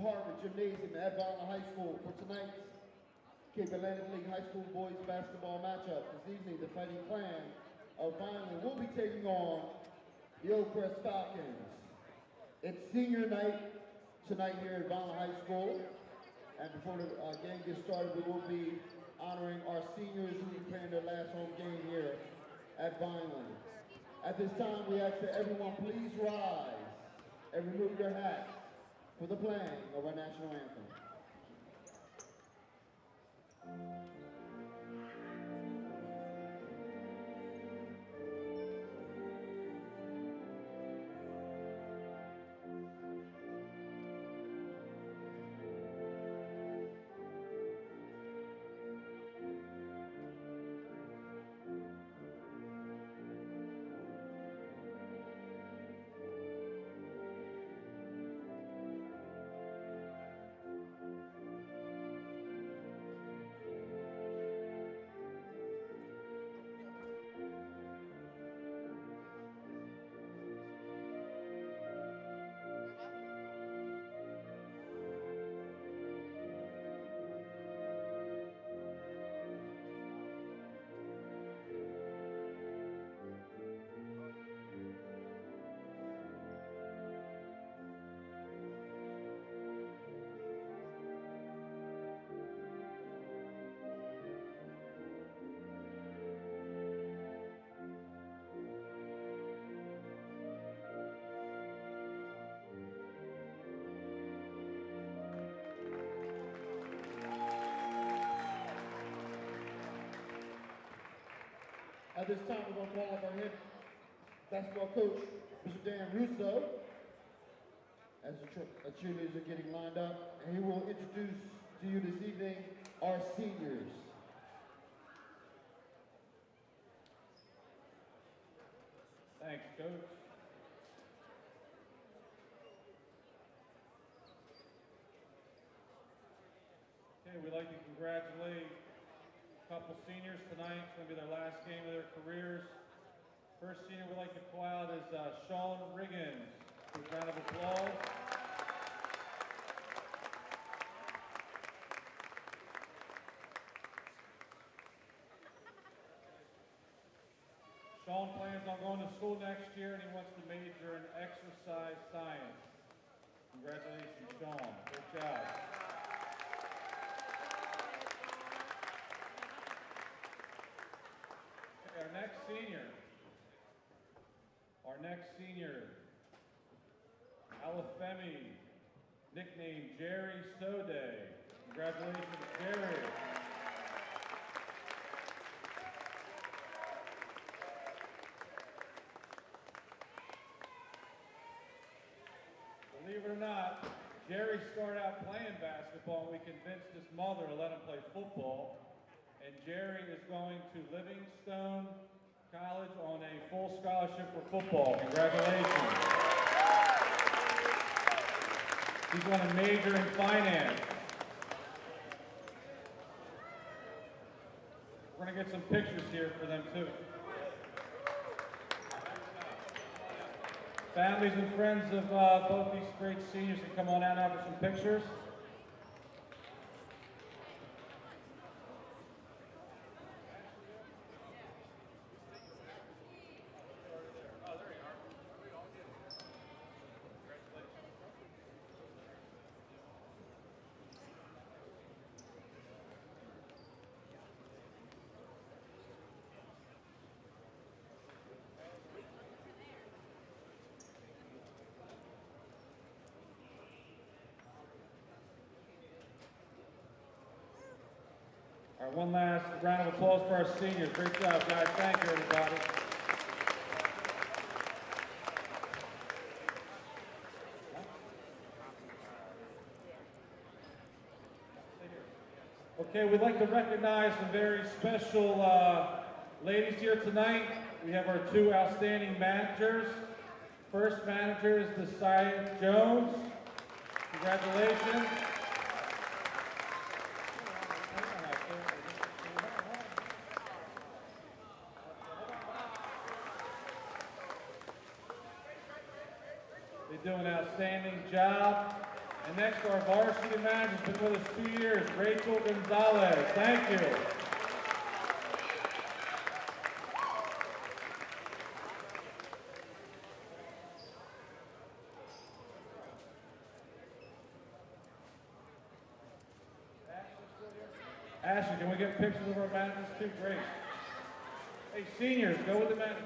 Harvard Gymnasium at Vineland High School for tonight's Cape Atlantic League High School boys basketball matchup. This evening, the Fighting Clan of Vineland will be taking on the Oakcrest Falcons. It's senior night tonight here at Vineland High School. And before the game gets started, we will be honoring our seniors who will be playing their last home game here at Vineland. At this time, we ask that everyone please rise and remove your hats for the playing of our national anthem. At this time, we're going to call up our head basketball coach, Mr. Dan Russo, as the cheerleaders are getting lined up, and he will introduce to you this evening our seniors. Thanks, Coach. Okay, we'd like to congratulate couple seniors tonight. It's going to be their last game of their careers. First senior we'd like to call out is Sean Riggins. A round of applause. Sean plans on going to school next year and he wants to major in exercise science. Congratulations, Sean. Good job. Our next senior, Alafemi, nicknamed Jerry Sode. Congratulations, Jerry. Believe it or not, Jerry started out playing basketball and we convinced his mother to let him play football. And Jerry is going to Livingstone College on a full scholarship for football. Congratulations. He's going to major in finance. We're going to get some pictures here for them too. Families and friends of both these great seniors can come on out now for some pictures. All right, one last round of applause for our seniors. Great job, guys. Thank you, everybody. Okay, we'd like to recognize some very special ladies here tonight. We have our two outstanding managers. First manager is Desire Jones. Congratulations. They do an outstanding job. And next, our varsity manager has been with us 2 years, Rachel Gonzalez. Thank you. Ashley, can we get pictures of our managers too? Great. Hey, seniors, go with the managers.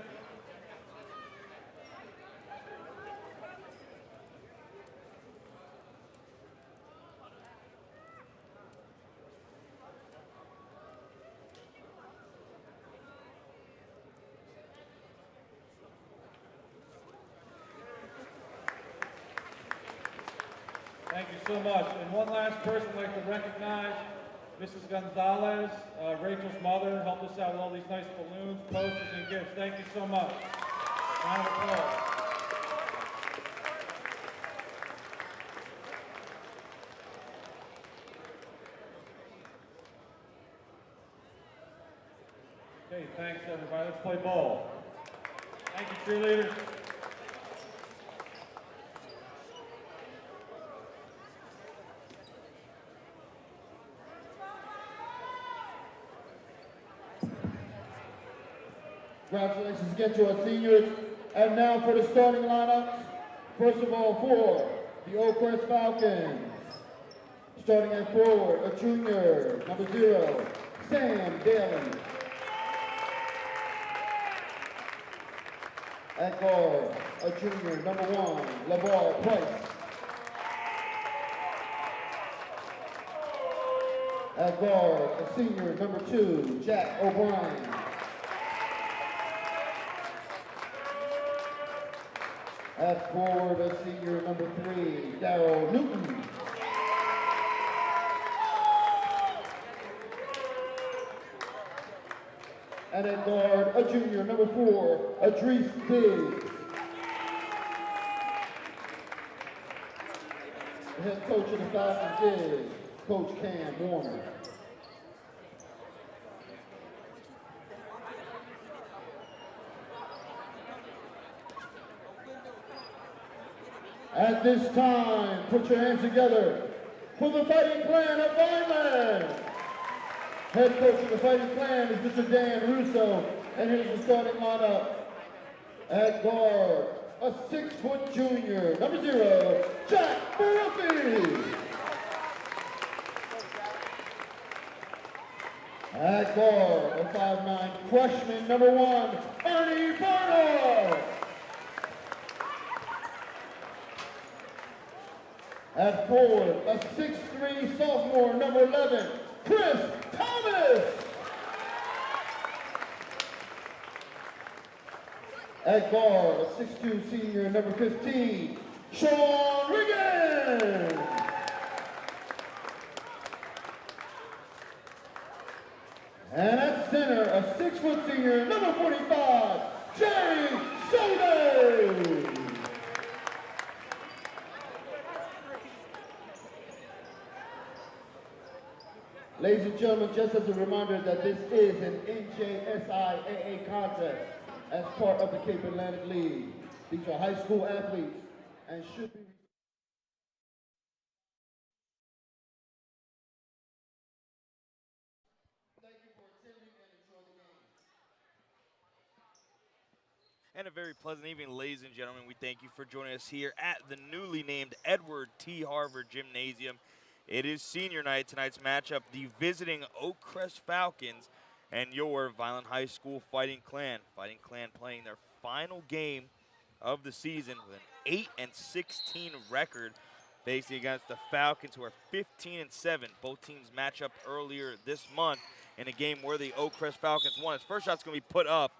Thank you so much. And one last person I'd like to recognize, Mrs. Gonzalez, Rachel's mother, helped us out with all these nice balloons, posters, and gifts. Thank you so much. Round of applause. Okay, thanks everybody. Let's play ball. Thank you, cheerleaders. Congratulations again to our seniors. And now for the starting lineups. First of all, for the Oakcrest Falcons. Starting at forward, a junior, number 0, Sam Daly. At guard, a junior, number 1, LeVar Price. At guard, a senior, number 2, Jack O'Brien. At forward, a senior, number 3, Darryl Newton. And at guard, a junior, number 4, Adrice Diggs. The head coach of the Falcons is Coach Cam Warner. At this time, put your hands together for the Fighting Clan of Vineland. Head coach of the Fighting Clan is Mr. Dan Russo, and here's the starting lineup. At guard, a 6-foot junior, number 0, Jack Murphy. At guard, a 5'9" freshman, number 1, Ernie Barnard. At forward, a 6'3" sophomore, number 11, Chris Thomas. At guard, a 6'2" senior, number 15, Sean Riggins. And at center, a 6-foot senior, number 45, Jerry Soday. Ladies and gentlemen, just as a reminder that this is an NJSIAA contest as part of the Cape Atlantic League. These are high school athletes and should be... Thank you for attending and enjoy the game. And a very pleasant evening, ladies and gentlemen. We thank you for joining us here at the newly named Edward T. Harvard Gymnasium. It is senior night. Tonight's matchup, the visiting Oakcrest Falcons and your Vineland High School Fighting Clan. Fighting Clan playing their final game of the season with an 8-16 record, facing against the Falcons, who are 15-7. Both teams match up earlier this month in a game where the Oakcrest Falcons won. His first shot's going to be put up,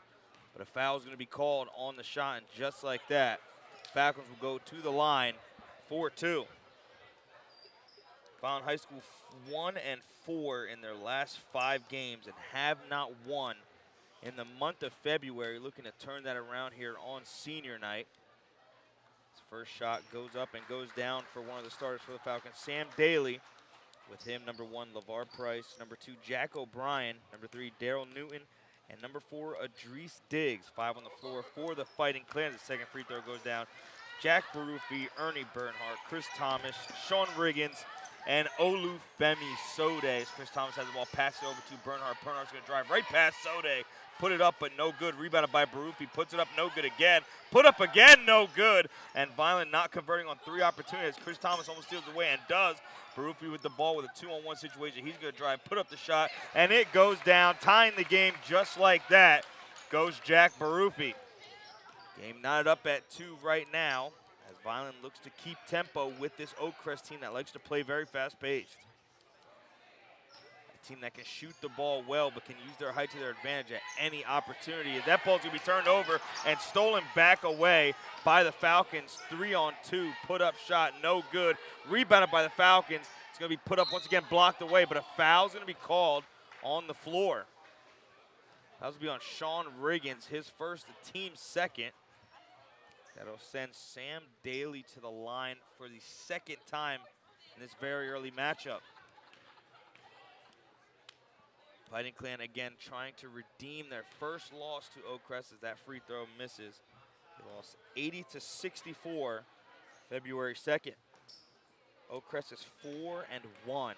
but a foul is going to be called on the shot, and just like that, Falcons will go to the line 4-2. Vineland High School 1-4 in their last 5 games and have not won in the month of February. Looking to turn that around here on senior night. His first shot goes up and goes down for one of the starters for the Falcons, Sam Daly. With him, number 1, LeVar Price, number 2, Jack O'Brien, number 3, Darryl Newton, and number 4, Adrice Diggs. 5 on the floor for the Fighting Clans. The second free throw goes down. Jack Baruffi, Ernie Bernhardt, Chris Thomas, Sean Riggins, and Olufemi Sode. As Chris Thomas has the ball, passes it over to Bernhardt. Bernhardt's going to drive right past Sode. Put it up, but no good. Rebounded by Baruffi. Puts it up, no good again. Put up again, no good. And Vineland not converting on 3 opportunities. Chris Thomas almost steals away and does. Baruffi with the ball with a 2-on-1 situation. He's going to drive, put up the shot, and it goes down. Tying the game just like that goes Jack Baruffi. Game knotted up at 2 right now as Vineland looks to keep tempo with this Oakcrest team that likes to play very fast-paced. A team that can shoot the ball well but can use their height to their advantage at any opportunity. As that ball's going to be turned over and stolen back away by the Falcons. 3-on-2, put-up shot, no good. Rebounded by the Falcons. It's going to be put up once again, blocked away, but a foul's going to be called on the floor. That was going to be on Sean Riggins, his first, the team's second. That'll send Sam Daly to the line for the second time in this very early matchup. Fighting Clan again trying to redeem their first loss to Oakcrest as that free throw misses. They lost 80-64 February 2nd. Oakcrest is 4-1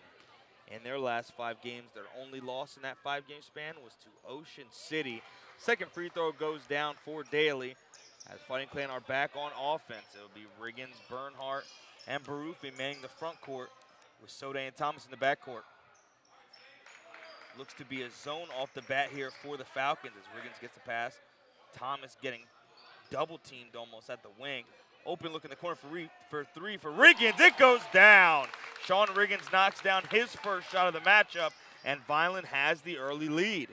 in their last 5 games. Their only loss in that 5-game span was to Ocean City. Second free throw goes down for Daly. As Fighting Clan are back on offense, it'll be Riggins, Bernhardt, and Baruffi manning the front court with Sode and Thomas in the backcourt. Looks to be a zone off the bat here for the Falcons as Riggins gets the pass. Thomas getting double teamed almost at the wing. Open look in the corner for 3 for Riggins. It goes down. Sean Riggins knocks down his first shot of the matchup, and Vineland has the early lead.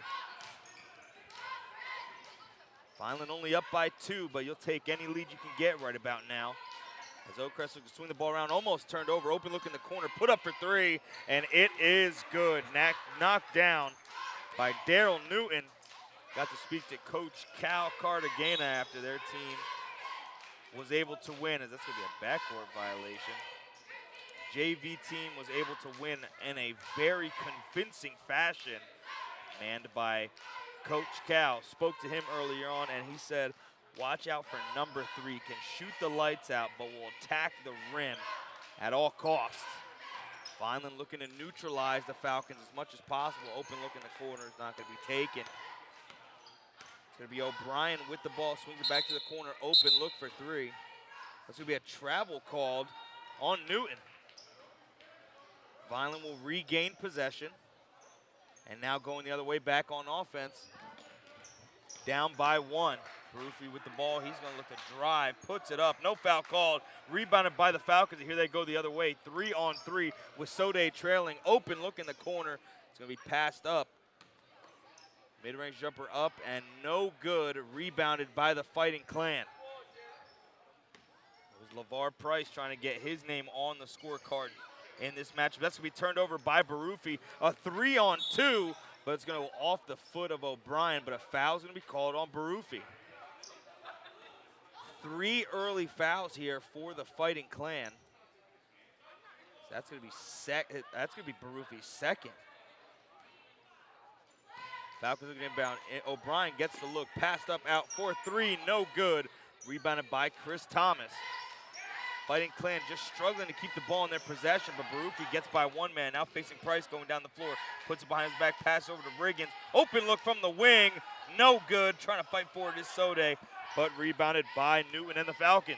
Vineland only up by 2, but you'll take any lead you can get right about now. As Oakcrest looks to swing the ball around, almost turned over. Open look in the corner, put up for 3, and it is good. Knocked down by Daryl Newton. Got to speak to Coach Cal Cartagena after their team was able to win, as that's going to be a backcourt violation. JV team was able to win in a very convincing fashion, manned by Coach Cal. Spoke to him earlier on, and he said, watch out for number 3. Can shoot the lights out, but will attack the rim at all costs. Vineland looking to neutralize the Falcons as much as possible. Open look in the corner is not going to be taken. It's going to be O'Brien with the ball, swings it back to the corner. Open look for 3. That's going to be a travel called on Newton. Vineland will regain possession. And now going the other way back on offense. Down by 1. Baruffi with the ball. He's going to look to drive. Puts it up. No foul called. Rebounded by the Falcons. Here they go the other way. 3-on-3 with Sode trailing. Open look in the corner. It's going to be passed up. Mid-range jumper up and no good. Rebounded by the Fighting Clan. It was LeVar Price trying to get his name on the scorecard in this matchup. That's going to be turned over by Baruffi. A 3-on-2, but it's going to go off the foot of O'Brien, but a foul's going to be called on Baruffi. 3 early fouls here for the Fighting Clan. That's going to be Baruffi's second. Falcons are going to inbound. O'Brien gets the look, passed up out for 3, no good. Rebounded by Chris Thomas. Fighting Clan just struggling to keep the ball in their possession, but Baruffi gets by 1 man. Now facing Price going down the floor. Puts it behind his back, pass over to Riggins. Open look from the wing, no good. Trying to fight forward is Sode, but rebounded by Newton and the Falcons.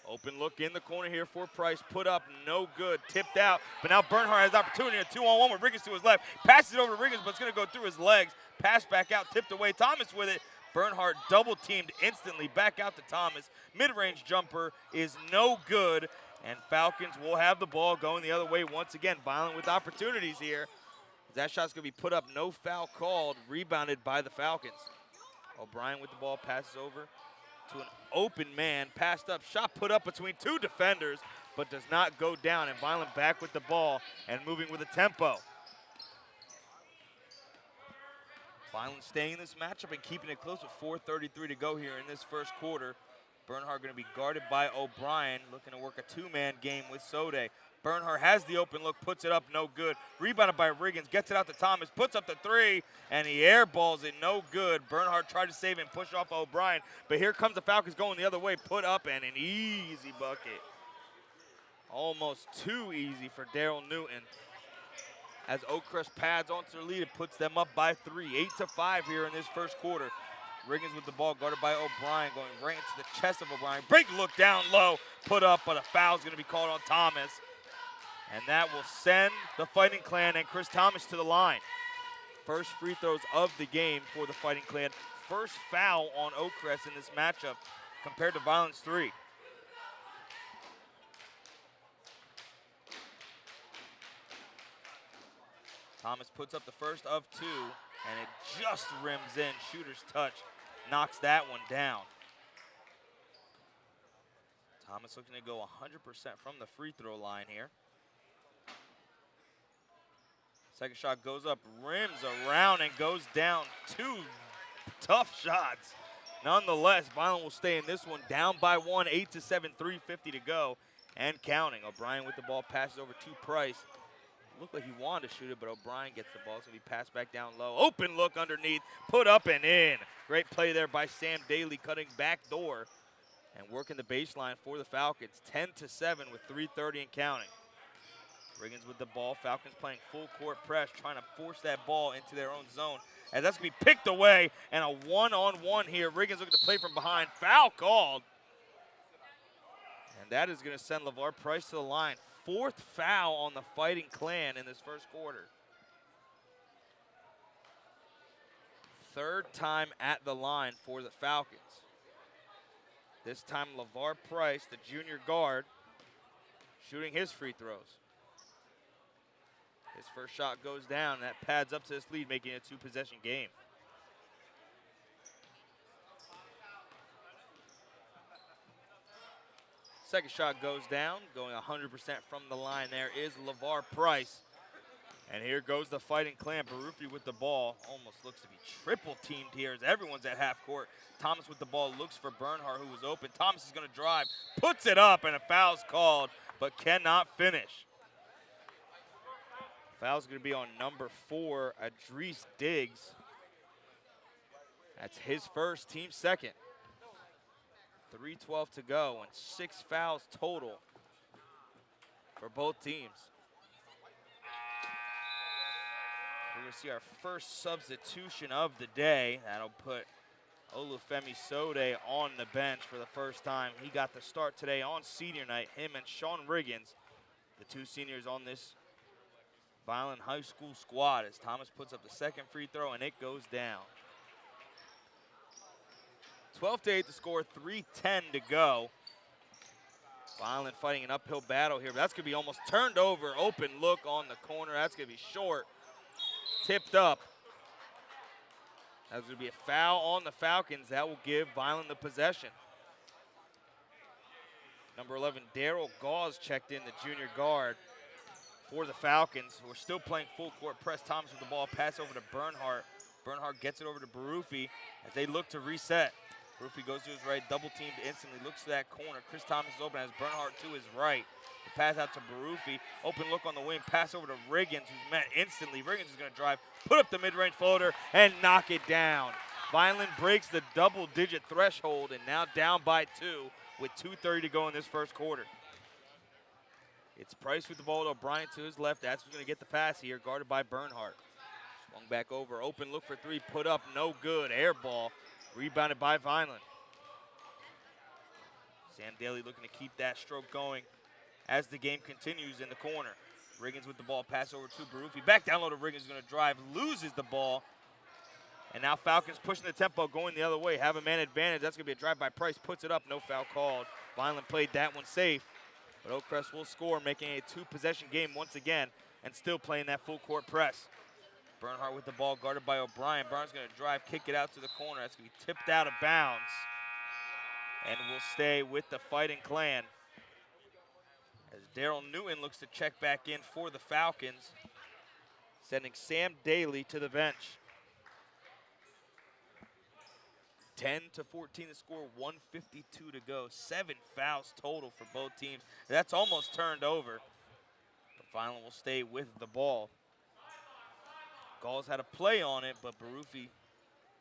Open look in the corner here for Price. Put up, no good. Tipped out, but now Bernhardt has opportunity. A 2-on-1 with Riggins to his left. Passes it over to Riggins, but it's going to go through his legs. Pass back out, tipped away. Thomas with it. Bernhardt double teamed instantly. Back out to Thomas. Mid-range jumper is no good, and Falcons will have the ball going the other way once again. Vineland with opportunities here. That shot's going to be put up, no foul called. Rebounded by the Falcons. O'Brien with the ball, passes over to an open man. Passed up, shot put up between 2 defenders, but does not go down. And Vineland back with the ball and moving with a tempo. Vineland staying in this matchup and keeping it close with 4:33 to go here in this first quarter. Bernhardt going to be guarded by O'Brien, looking to work a two-man game with Sode. Bernhardt has the open look, puts it up, no good. Rebounded by Riggins, gets it out to Thomas, puts up the three, and he airballs it, no good. Bernhardt tried to save it and push off O'Brien, but here comes the Falcons going the other way, put up, and an easy bucket. Almost too easy for Daryl Newton. As Oakcrest pads onto their lead, it puts them up by 3, 8-5 here in this first quarter. Riggins with the ball, guarded by O'Brien, going right into the chest of O'Brien. Break look down low, put up, but a foul's going to be called on Thomas. And that will send the Fighting Clan and Chris Thomas to the line. First free throws of the game for the Fighting Clan. First foul on Oakcrest in this matchup compared to Violence 3. Thomas puts up the first of 2, and it just rims in. Shooter's touch knocks that one down. Thomas looking to go 100% from the free throw line here. Second shot goes up, rims around, and goes down. 2 tough shots. Nonetheless, Vineland will stay in this one, down by 1, 8-7, 3:50 to go, and counting. O'Brien with the ball, passes over to Price. Looked like he wanted to shoot it, but O'Brien gets the ball. It's going to be passed back down low. Open look underneath, put up and in. Great play there by Sam Daly, cutting back door and working the baseline for the Falcons. 10-7 with 3:30 and counting. Riggins with the ball. Falcons playing full court press, trying to force that ball into their own zone. And that's going to be picked away, and a one-on-one here. Riggins looking to play from behind. Foul called. And that is going to send LeVar Price to the line. 4th foul on the Fighting Clan in this first quarter. 3rd time at the line for the Falcons. This time LeVar Price, the junior guard, shooting his free throws. His first shot goes down, and that pads up to this lead, making it a 2-possession game. Second shot goes down, going 100% from the line. There is LeVar Price. And here goes the Fighting Clan. Barufi with the ball. Almost looks to be triple teamed here as everyone's at half court. Thomas with the ball looks for Bernhardt, who was open. Thomas is going to drive, puts it up, and a foul's called, but cannot finish. Foul's going to be on number 4, Adrees Diggs. That's his first, team second. 3:12 to go, and 6 fouls total for both teams. We're going to see our first substitution of the day. That'll put Olufemi Sode on the bench for the first time. He got the start today on senior night, him and Sean Riggins, the 2 seniors on this Vineland High School squad, as Thomas puts up the second free throw, and it goes down. 12-8 to score, 3:10 to go. Vineland fighting an uphill battle here, but that's going to be almost turned over. Open look on the corner. That's going to be short. Tipped up. That's going to be a foul on the Falcons. That will give Vineland the possession. Number 11, Daryl Gauze checked in, the junior guard for the Falcons, who are still playing full court press. Thomas with the ball, pass over to Bernhardt. Bernhardt gets it over to Barufi as they look to reset. Barufi goes to his right, double teamed instantly, looks to that corner. Chris Thomas is open, has Bernhardt to his right. The pass out to Barufi, open look on the wing, pass over to Riggins, who's met instantly. Riggins is going to drive, put up the mid-range floater, and knock it down. Vineland breaks the double-digit threshold and now down by 2 with 2:30 to go in this first quarter. It's Price with the ball to O'Brien to his left. That's who's going to get the pass here, guarded by Bernhardt. Swung back over, open look for 3, put up, no good. Air ball, rebounded by Vineland. Sam Daly looking to keep that stroke going as the game continues in the corner. Riggins with the ball, pass over to Barufi. Back down low to Riggins, going to drive, loses the ball. And now Falcons pushing the tempo, going the other way. Have a man advantage. That's going to be a drive by Price. Puts it up, no foul called. Vineland played that one safe. But Oakcrest will score, making a 2-possession game once again, and still playing that full court press. Bernhardt with the ball, guarded by O'Brien. Barnes going to drive, kick it out to the corner. That's going to be tipped out of bounds. And will stay with the Fighting Clan, as Daryl Newton looks to check back in for the Falcons, sending Sam Daly to the bench. 10-14 to score, 1:52 to go. 7 fouls total for both teams. That's almost turned over. But Vineland will stay with the ball. Gauls had a play on it, but Barufi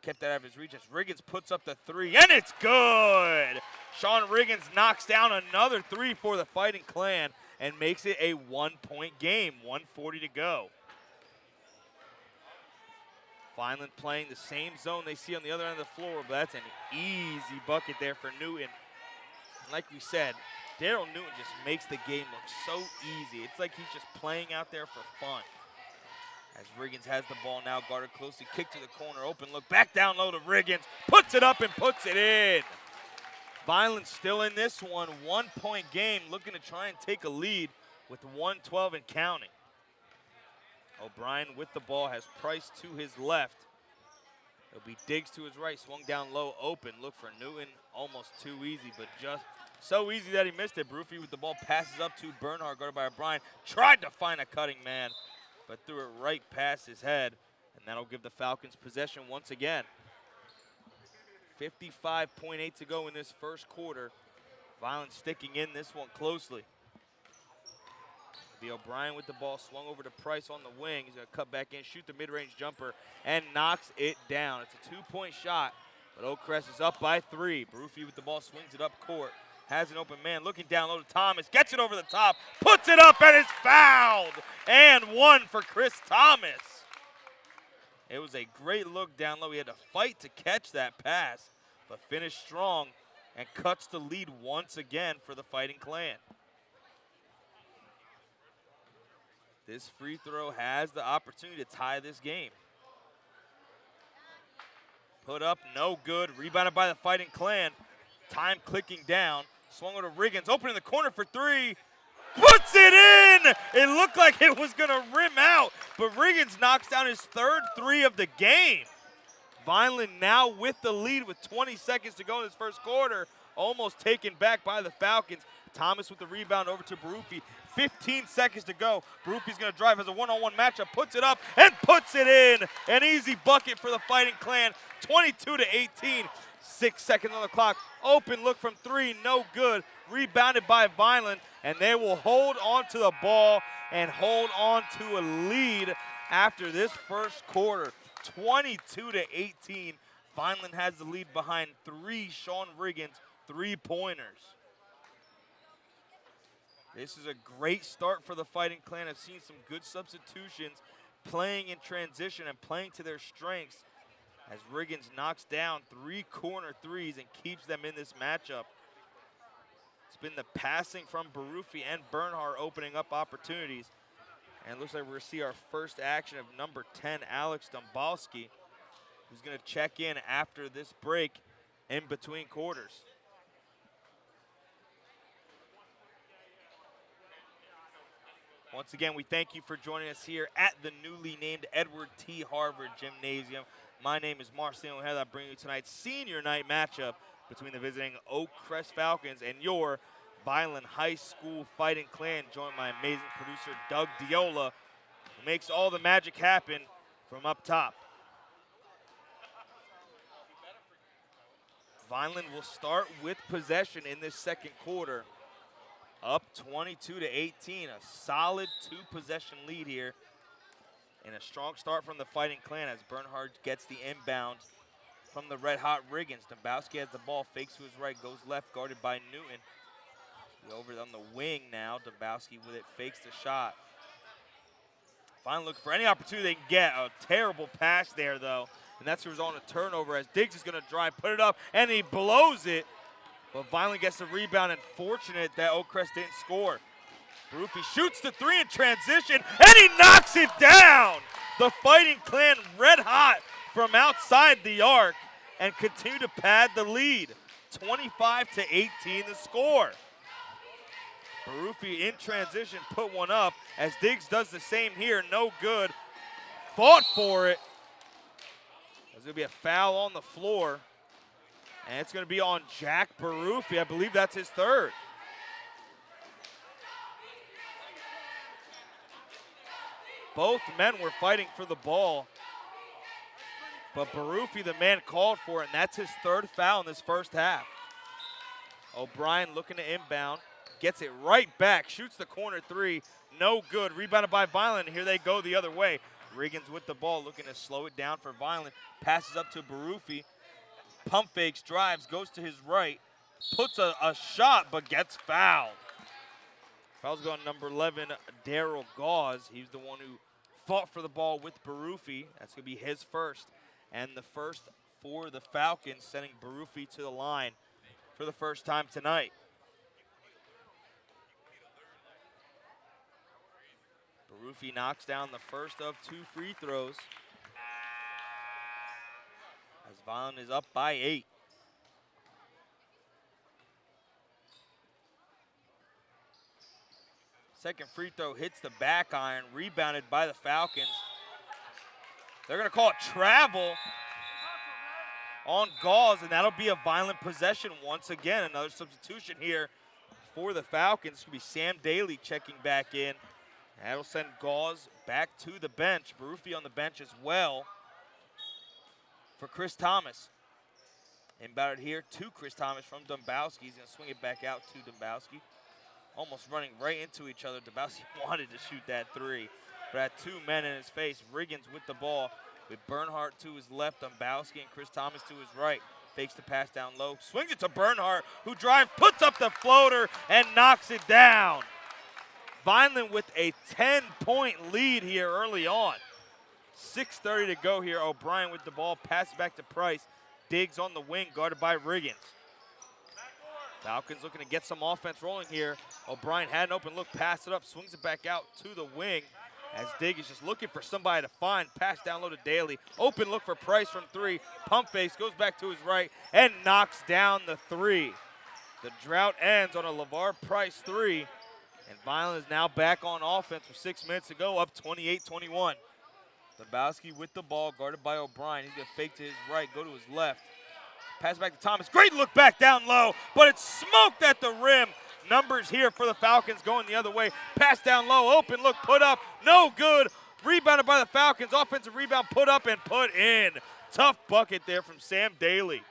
kept that out of his reach as Riggins puts up the 3, and it's good! Sean Riggins knocks down another 3 for the Fighting Clan and makes it a 1-point game, 1:40 to go. Vineland playing the same zone they see on the other end of the floor, but that's an easy bucket there for Newton. And like we said, Daryl Newton just makes the game look so easy. It's like he's just playing out there for fun. As Riggins has the ball now, guarded closely, kick to the corner, open look, back down low to Riggins, puts it up and puts it in. Vineland still in this one, 1-point game, looking to try and take a lead with 1:12 and counting. O'Brien with the ball, has Price to his left. It'll be Diggs to his right, swung down low, open. Look for Newton, almost too easy, but just so easy that he missed it. Barufi with the ball, passes up to Bernhardt, guarded by O'Brien. Tried to find a cutting man, but threw it right past his head, and that'll give the Falcons possession once again. 55.8 to go in this first quarter. Vineland sticking in this one closely. O'Brien with the ball, swung over to Price on the wing. He's going to cut back in, shoot the mid-range jumper, and knocks it down. It's a 2-point shot, but Oakcrest is up by 3. Barufi with the ball, swings it up court, has an open man, looking down low to Thomas, gets it over the top, puts it up, and it's fouled! And 1 for Chris Thomas. It was a great look down low. He had to fight to catch that pass, but finished strong and cuts the lead once again for the Fighting Clan. This free throw has the opportunity to tie this game. Put up, no good. Rebounded by the Fighting Clan. Time clicking down. Swung over to Riggins, open in the corner for 3. Puts it in! It looked like it was going to rim out, but Riggins knocks down his 3rd 3 of the game. Vineland now with the lead with 20 seconds to go in this first quarter. Almost taken back by the Falcons. Thomas with the rebound over to Barufi. 15 seconds to go. Barufi's going to drive, has a one-on-one matchup, puts it up, and puts it in. An easy bucket for the Fighting Clan, 22-18. 6 seconds on the clock. Open look from 3, no good. Rebounded by Vineland, and they will hold on to the ball and hold on to a lead after this first quarter. 22-18. Vineland has the lead behind 3 Sean Riggins 3-pointers. This is a great start for the Fighting Clan. I've seen some good substitutions, playing in transition and playing to their strengths as Riggins knocks down 3 corner threes and keeps them in this matchup. It's been the passing from Barufi and Bernhardt opening up opportunities. And it looks like we're going to see our first action of number 10, Alex Dombalski, who's going to check in after this break in between quarters. Once again, we thank you for joining us here at the newly named Edward T. Harvard Gymnasium. My name is Marcelo Heather. I bring you tonight's senior night matchup between the visiting Oakcrest Falcons and your Vineland High School Fighting Clan, joined by amazing producer Doug Diola, who makes all the magic happen from up top. Vineland will start with possession in this second quarter. Up 22-18, a solid 2-possession lead here. And a strong start from the Fighting Clan as Bernhardt gets the inbound from the red-hot Riggins. Dombalski has the ball, fakes to his right, goes left, guarded by Newton. Over on the wing now, Dombalski with it, fakes the shot. Finally looking for any opportunity they can get. A terrible pass there, though. And that's the result of a turnover as Diggs is going to drive, put it up, and he blows it. But Vineland gets the rebound, and fortunate that Oakcrest didn't score. Barufi shoots the 3 in transition, and he knocks it down! The Fighting Clan red hot from outside the arc and continue to pad the lead. 25-18 the score. Barufi in transition put one up as Diggs does the same here, no good. Fought for it. There's going to be a foul on the floor. And it's going to be on Jack Barufi. I believe that's his 3rd. Both men were fighting for the ball. But Barufi, the man called for it, and that's his third foul in this first half. O'Brien looking to inbound, gets it right back, shoots the corner three, no good. Rebounded by Vineland, and here they go the other way. Riggins with the ball, looking to slow it down for Vineland. Passes up to Barufi, pump fakes, drives, goes to his right, puts a shot, but gets fouled. Foul's going to number 11, Daryl Gauze. He's the one who fought for the ball with Barufi. That's going to be his first. And the first for the Falcons, sending Barufi to the line for the first time tonight. Barufi knocks down the first of 2 free throws. As Vineland is up by 8. Second free throw hits the back iron, rebounded by the Falcons. They're going to call it travel on Gauze, and that'll be a Vineland possession once again. Another substitution here for the Falcons. It's going to be Sam Daly checking back in. That'll send Gauze back to the bench. Barufi on the bench as well for Chris Thomas. Inbounded here to Chris Thomas from Dombrowski. He's going to swing it back out to Dombrowski. Almost running right into each other. Dombrowski wanted to shoot that three, but had 2 men in his face. Riggins with the ball with Bernhardt to his left, Dombrowski and Chris Thomas to his right. Fakes the pass down low, swings it to Bernhardt, who drives, puts up the floater, and knocks it down. Vineland with a 10-point lead here early on. 6:30 to go here. O'Brien with the ball, passes back to Price. Diggs on the wing, guarded by Riggins. Falcons looking to get some offense rolling here. O'Brien had an open look, passed it up, swings it back out to the wing as Diggs is just looking for somebody to find. Pass down low to Daly. Open look for Price from 3. Pump fakes, goes back to his right, and knocks down the 3. The drought ends on a LeVar Price 3, and Vineland is now back on offense with 6 minutes to go, up 28-21. Dombrowski with the ball, guarded by O'Brien. He's going to fake to his right, go to his left. Pass back to Thomas. Great look back down low, but it's smoked at the rim. Numbers here for the Falcons going the other way. Pass down low, open look, put up, no good. Rebounded by the Falcons. Offensive rebound, put up and put in. Tough bucket there from Sam Daly.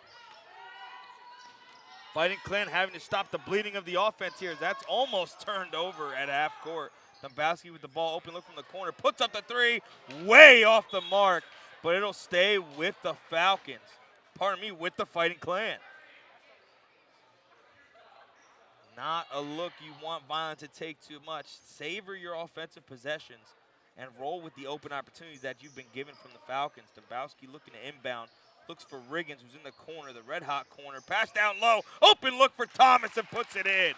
Fighting Clan having to stop the bleeding of the offense here. That's almost turned over at half court. Dombrowski with the ball, open look from the corner, puts up the 3, way off the mark, but it'll stay with the Falcons. Pardon me, with the Fighting Clan. Not a look you want Vineland to take too much. Savor your offensive possessions and roll with the open opportunities that you've been given from the Falcons. Dombrowski looking to inbound. Looks for Riggins, who's in the corner, the red-hot corner. Pass down low. Open look for Thomas and puts it in.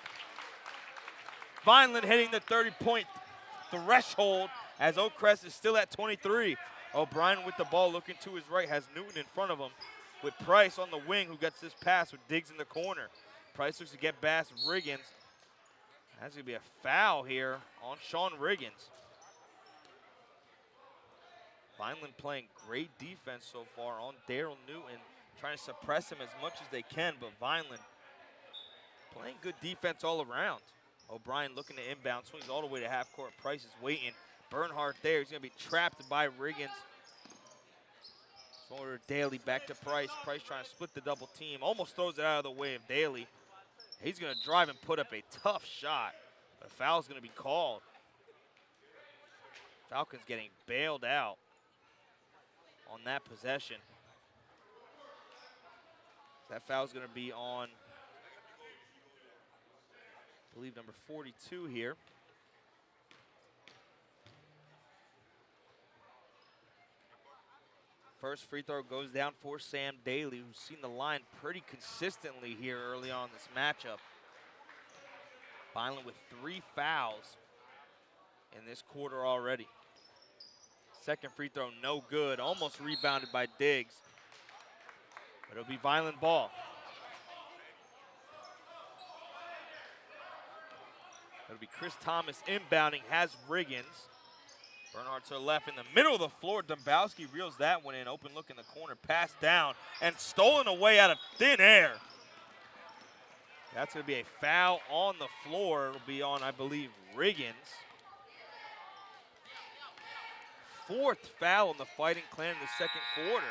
Vineland hitting the 30-point threshold as Oakcrest is still at 23. O'Brien with the ball looking to his right, has Newton in front of him with Price on the wing, who gets this pass with Diggs in the corner. Price looks to get past Riggins. That's going to be a foul here on Sean Riggins. Vineland playing great defense so far on Daryl Newton, trying to suppress him as much as they can, but Vineland playing good defense all around. O'Brien looking to inbound, swings all the way to half court. Price is waiting. Bernhardt there. He's going to be trapped by Riggins. Over Daly back to Price. Price trying to split the double team. Almost throws it out of the way of Daly. He's going to drive and put up a tough shot. But a foul's going to be called. Falcons getting bailed out on that possession. That foul's going to be on, I believe, number 42 here. First free throw goes down for Sam Daly, who's seen the line pretty consistently here early on in this matchup. Vineland with 3 fouls in this quarter already. Second free throw, no good. Almost rebounded by Diggs. But it'll be Vineland ball. It'll be Chris Thomas inbounding, has Riggins. Bernhardt to the left in the middle of the floor. Dombrowski reels that one in. Open look in the corner. Pass down and stolen away out of thin air. That's going to be a foul on the floor. It'll be on, I believe, Riggins. 4th foul in the Fighting Clan in the second quarter.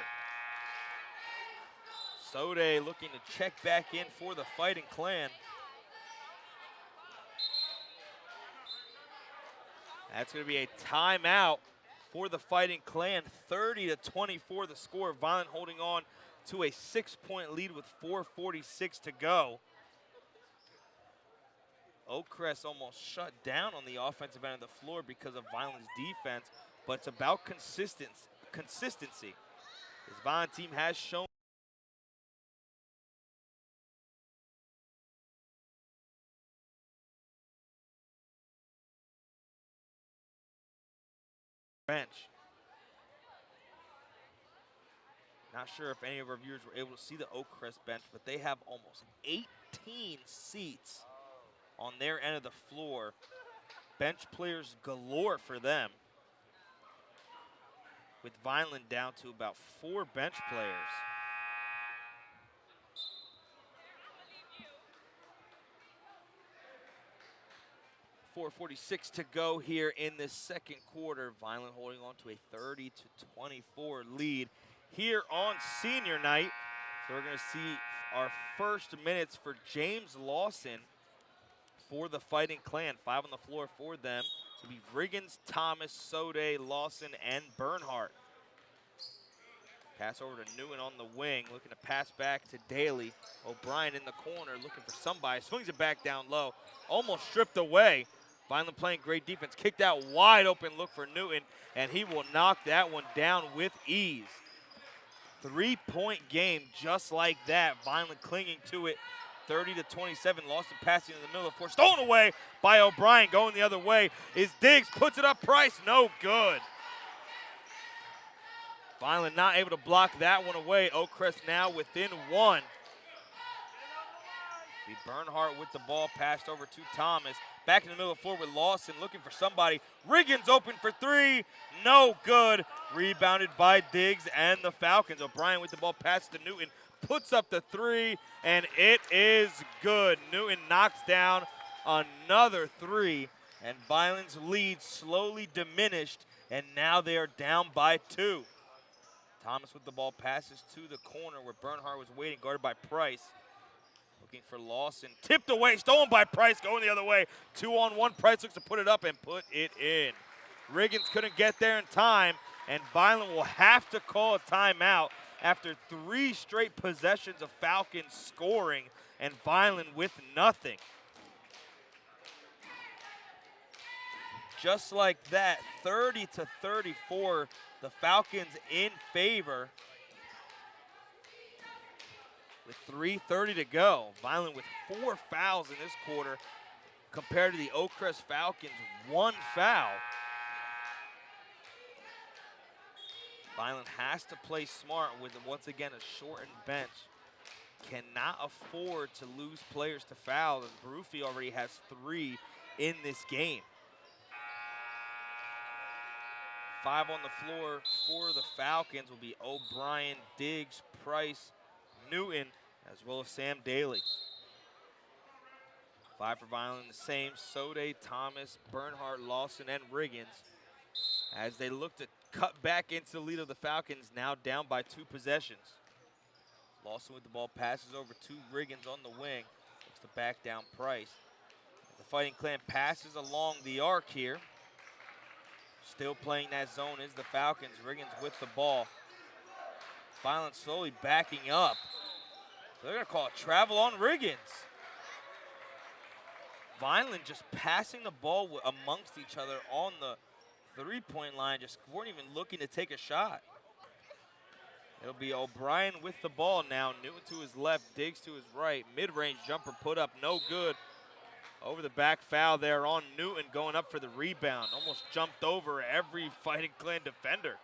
Sode looking to check back in for the Fighting Clan. That's going to be a timeout for the Fighting Clan. 30-24 the score. Vineland holding on to a 6-point lead with 4:46 to go. Oakcrest almost shut down on the offensive end of the floor because of Vineland's defense, but it's about consistency. This Vineland team has shown bench. Not sure if any of our viewers were able to see the Oakcrest bench, but they have almost 18 seats on their end of the floor. Bench players galore for them, with Vineland down to about 4 bench players. .446 to go here in this second quarter. Vineland holding on to a 30-24 lead here on senior night. So we're going to see our first minutes for James Lawson for the Fighting Clan. 5 on the floor for them. So it'll be Riggins, Thomas, Sode, Lawson, and Bernhardt. Pass over to Newton on the wing, looking to pass back to Daly. O'Brien in the corner, looking for somebody. Swings it back down low, almost stripped away. Vineland playing great defense. Kicked out wide open, look for Newton, and he will knock that one down with ease. 3-point game just like that. Vineland clinging to it. 30-27. Lawson passing in the middle of the floor. Stolen away by O'Brien. Going the other way is Diggs. Puts it up. Price. No good. Vineland not able to block that one away. Oakcrest now within 1. Be Bernhardt with the ball passed over to Thomas. Back in the middle of the floor with Lawson looking for somebody. Riggins open for 3. No good. Rebounded by Diggs and the Falcons. O'Brien with the ball passed to Newton. Puts up the 3, and it is good. Newton knocks down another 3, and Vineland's lead slowly diminished, and now they are down by 2. Thomas with the ball passes to the corner where Bernhardt was waiting, guarded by Price. Looking for Lawson, tipped away, stolen by Price, going the other way. 2-on-1, Price looks to put it up and put it in. Riggins couldn't get there in time, and Vineland will have to call a timeout after 3 straight possessions of Falcons scoring and Vineland with nothing. Just like that, 30-34, the Falcons in favor with 3:30 to go. Vineland with 4 fouls in this quarter compared to the Oakcrest Falcons, 1 foul. Vineland has to play smart with, once again, a shortened bench. Cannot afford to lose players to foul, as Baruffi already has 3 in this game. 5 on the floor for the Falcons will be O'Brien, Diggs, Price, Newton, as well as Sam Daly. 5 for Vineland, the same. Sode, Thomas, Bernhardt, Lawson, and Riggins. As they look to cut back into the lead of the Falcons, now down by 2 possessions. Lawson with the ball passes over to Riggins on the wing. Looks to back down Price. The Fighting Clan passes along the arc here. Still playing that zone is the Falcons. Riggins with the ball. Vineland slowly backing up. They're going to call a travel on Riggins. Vineland just passing the ball amongst each other on the 3-point line. Just weren't even looking to take a shot. It'll be O'Brien with the ball now. Newton to his left, Diggs to his right. Mid-range jumper put up, no good. Over the back foul there on Newton, going up for the rebound. Almost jumped over every Fighting Clan defender.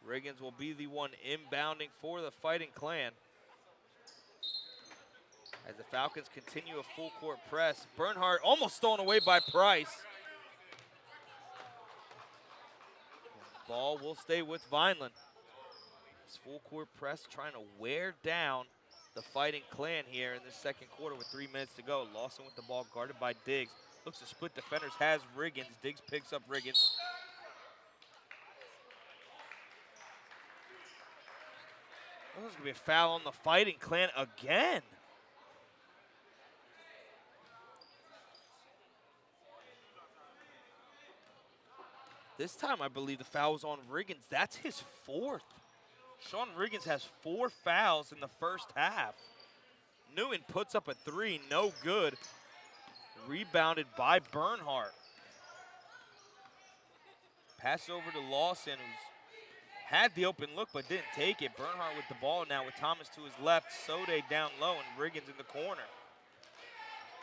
Riggins will be the one inbounding for the Fighting Clan. As the Falcons continue a full court press. Bernhardt almost stolen away by Price. Ball will stay with Vineland. This full court press trying to wear down the Fighting Clan here in the second quarter with 3 minutes to go. Lawson with the ball guarded by Diggs. Looks to split defenders, has Riggins. Diggs picks up Riggins. Oh, there's going to be a foul on the Fighting Clan again. This time, I believe the foul was on Riggins. That's his 4th. Sean Riggins has 4 fouls in the first half. Newton puts up a 3, no good. Rebounded by Bernhardt. Pass over to Lawson, who's had the open look but didn't take it. Bernhardt with the ball now with Thomas to his left. Sode down low and Riggins in the corner.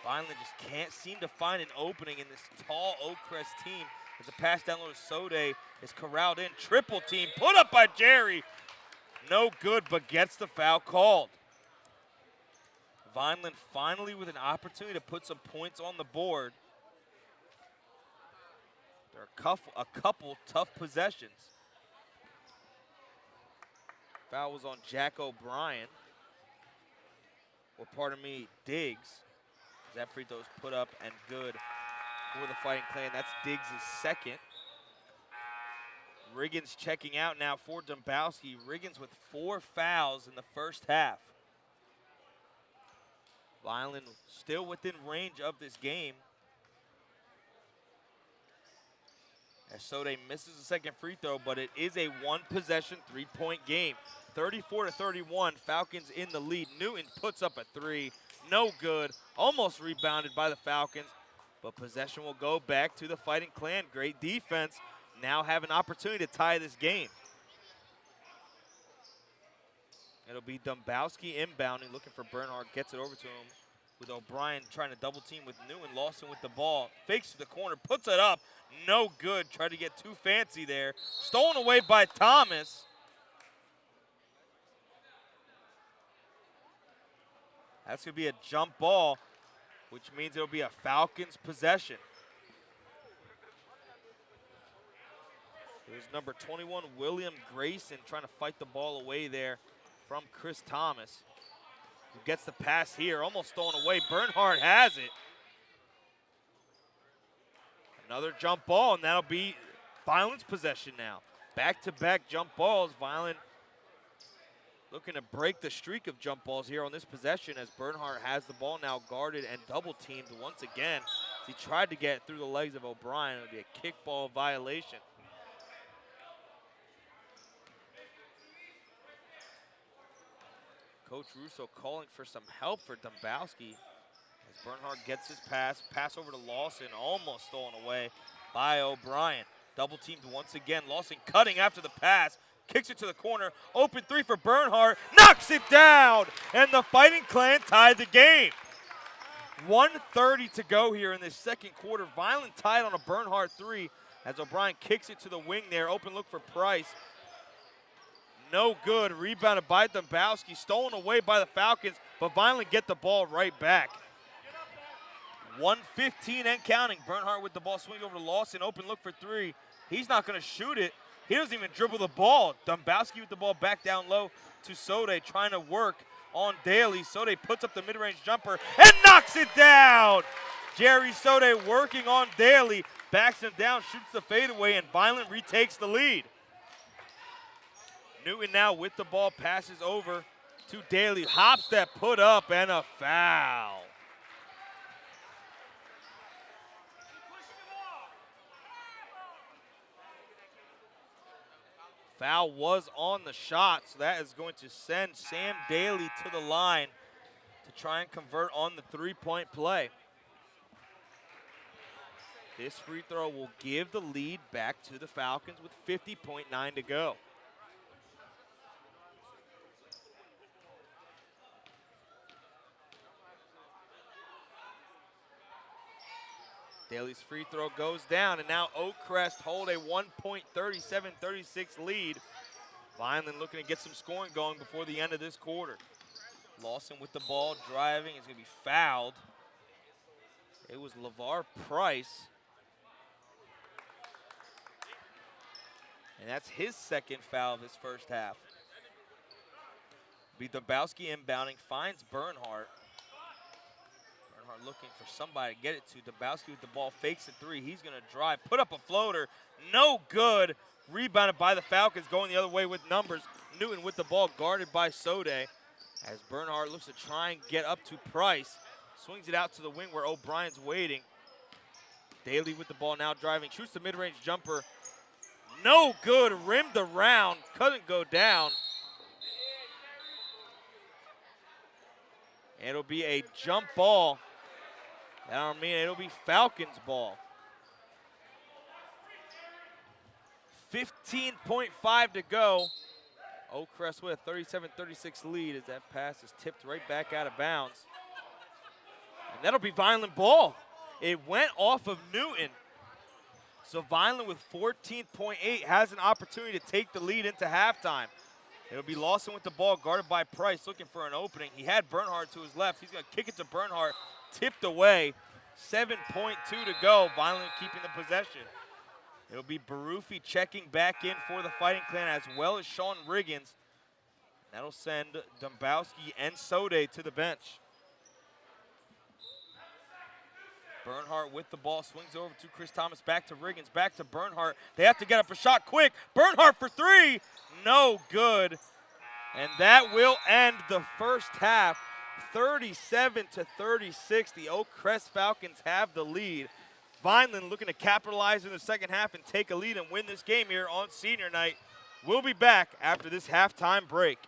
Vineland just can't seem to find an opening in this tall Oakcrest team. As a pass down low to Sode is corralled in. Triple team put up by Jerry. No good, but gets the foul called. Vineland finally with an opportunity to put some points on the board. There are a couple tough possessions. Foul was on Jack O'Brien. Or pardon me, Diggs. That free throw is put up and good for the Fighting Clan. That's Diggs' 2nd. Riggins checking out now for Dombrowski. Riggins with 4 fouls in the first half. Vineland still within range of this game. As Sode misses the 2nd free throw, but it is a 1-possession, 3-point game. 34-31, Falcons in the lead. Newton puts up a 3, no good. Almost rebounded by the Falcons, but possession will go back to the Fighting Clan. Great defense. Now have an opportunity to tie this game. It'll be Dombrowski inbounding, looking for Bernhardt, gets it over to him with O'Brien trying to double team with Newton. Lawson with the ball, fakes to the corner, puts it up, no good. Tried to get too fancy there. Stolen away by Thomas. That's going to be a jump ball, which means it'll be a Falcons possession. There's number 21, William Grayson, trying to fight the ball away there from Chris Thomas, who gets the pass here, almost stolen away. Bernhardt has it. Another jump ball, and that'll be Vineland's possession now. Back-to-back jump balls. Vineland looking to break the streak of jump balls here on this possession as Bernhardt has the ball now guarded and double-teamed once again. He tried to get through the legs of O'Brien. It would be a kickball violation. Coach Russo calling for some help for Dombrowski as Bernhardt gets his pass over to Lawson, almost stolen away by O'Brien. Double teamed once again. Lawson cutting after the pass, kicks it to the corner. Open 3 for Bernhardt, knocks it down, and the Fighting Clan tied the game. 1:30 to go here in this second quarter. Vineland tied on a Bernhardt 3 as O'Brien kicks it to the wing there. Open look for Price. No good. Rebounded by Dombrowski. Stolen away by the Falcons, but Vineland get the ball right back. 1:15 and counting. Bernhardt with the ball, swings over to Lawson. Open look for 3. He's not going to shoot it. He doesn't even dribble the ball. Dombrowski with the ball back down low to Sode, trying to work on Daly. Sode puts up the mid-range jumper and knocks it down. Jerry Sode working on Daly. Backs him down, shoots the fadeaway, and Vineland retakes the lead. Newton now with the ball, passes over to Daly. Hop step put up and a foul. Foul was on the shot, so that is going to send Sam Daly to the line to try and convert on the three-point play. This free throw will give the lead back to the Falcons with 50.9 to go. Daly's free throw goes down, and now Oakcrest hold a 1.37-36 lead. Vineland looking to get some scoring going before the end of this quarter. Lawson with the ball, driving, is going to be fouled. It was LeVar Price. And that's his second foul of this first half. Dombrowski inbounding, finds Bernhardt. Bernhardt looking for somebody to get it to. Dombrowski with the ball, fakes a three. He's going to drive, put up a floater. No good. Rebounded by the Falcons, going the other way with numbers. Newton with the ball, guarded by Sode. As Bernhardt looks to try and get up to Price. Swings it out to the wing where O'Brien's waiting. Daly with the ball now driving. Shoots the mid-range jumper. No good. Rimmed around. Couldn't go down. It'll be a jump ball. That'll mean it'll be Falcons ball. 15.5 to go. Oakcrest with a 37-36 lead as that pass is tipped right back out of bounds. And that'll be Vineland ball. It went off of Newton. So Vineland with 14.8 has an opportunity to take the lead into halftime. It'll be Lawson with the ball, guarded by Price, looking for an opening. He had Bernhardt to his left. He's going to kick it to Bernhardt, tipped away. 7.2 to go. Vineland keeping the possession. It'll be Barufi checking back in for the Fighting Clan, as well as Sean Riggins. That'll send Dombrowski and Sode to the bench. Bernhardt with the ball, swings over to Chris Thomas, back to Riggins, back to Bernhardt. They have to get up a shot quick. Bernhardt for three, no good. And that will end the first half, 37-36. The Oakcrest Falcons have the lead. Vineland looking to capitalize in the second half and take a lead and win this game here on senior night. We'll be back after this halftime break.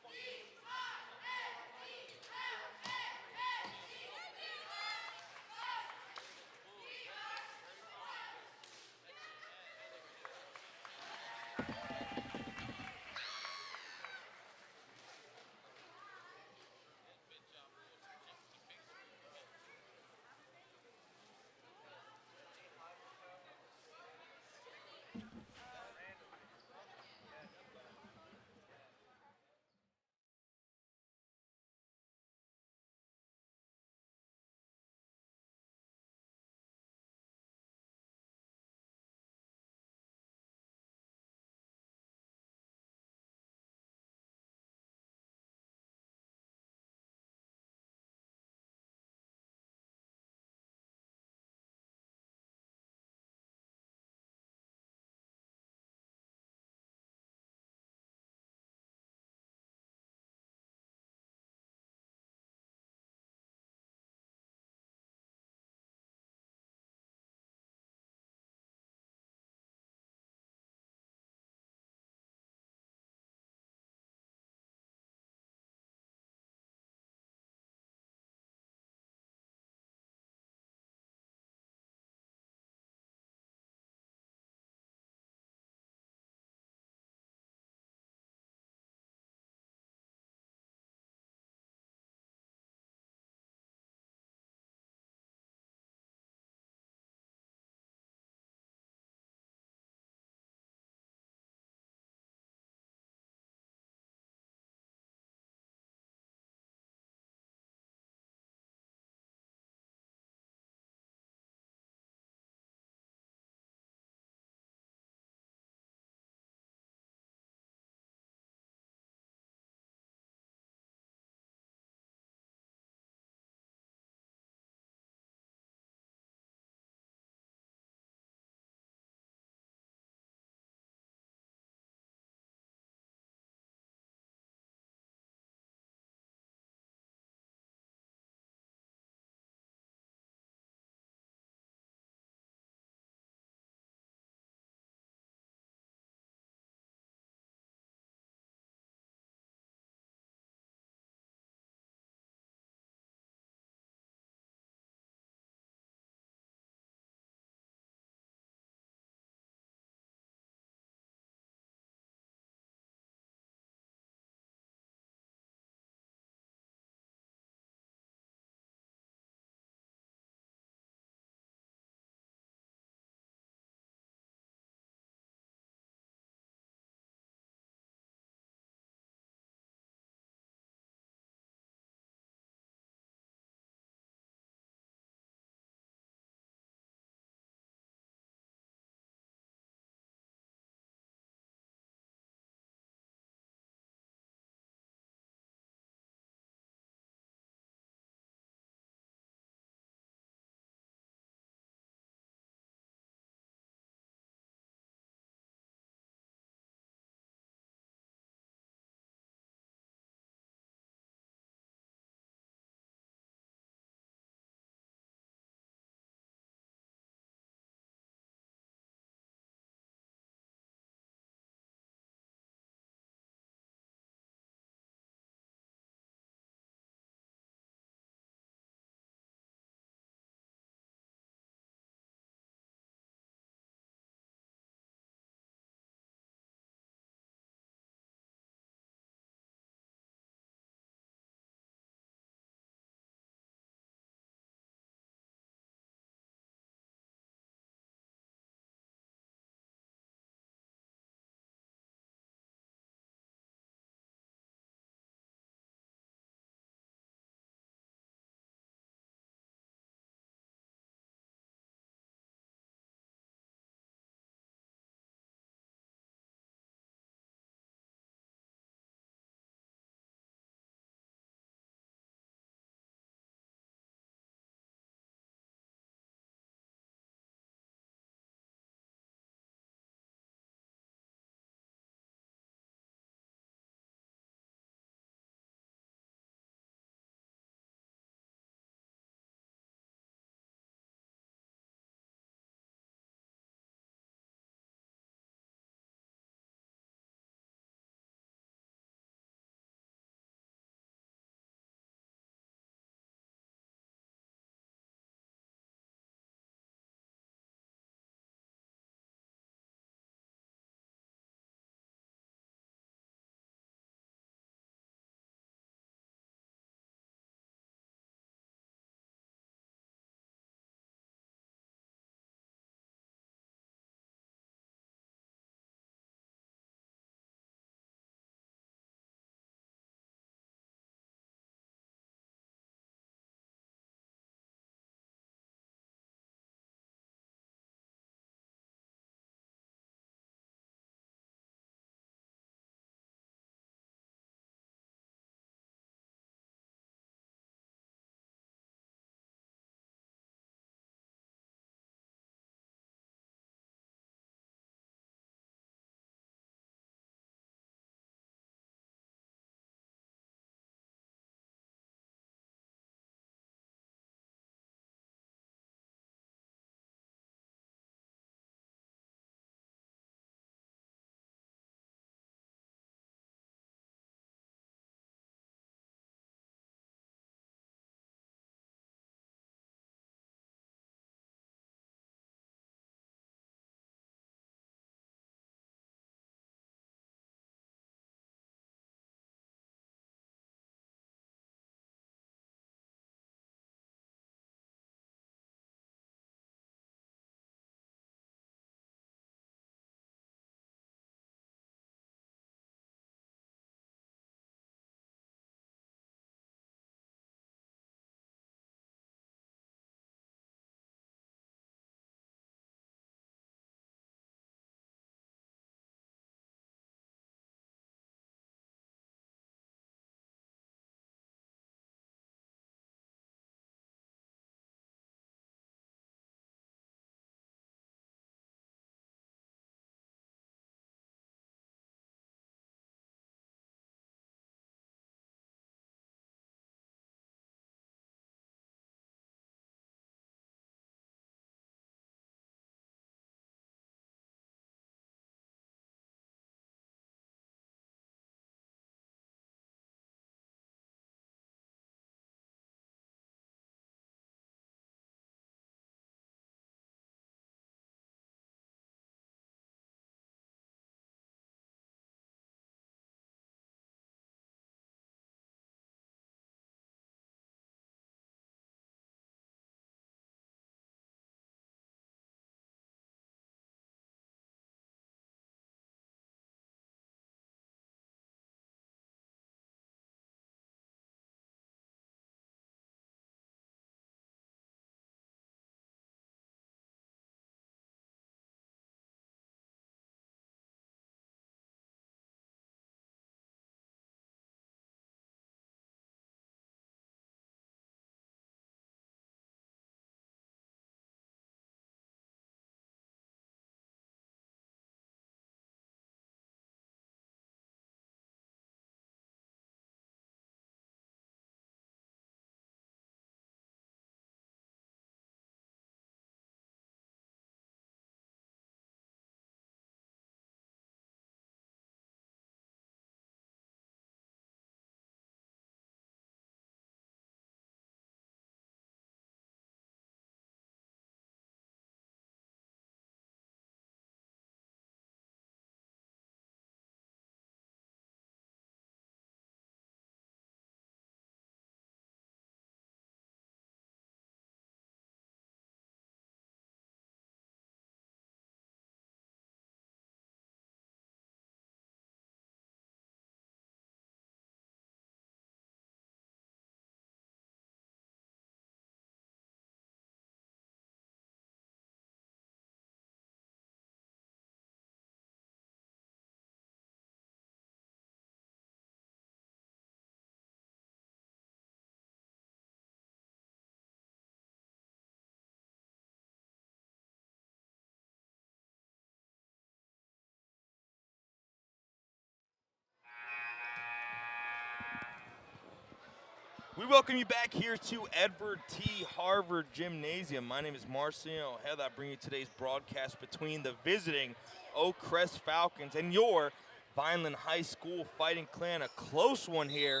We welcome you back here to Edward T. Harvard Gymnasium. My name is Marcio Heather. I bring you today's broadcast between the visiting Oakcrest Falcons and your Vineland High School Fighting Clan. A close one here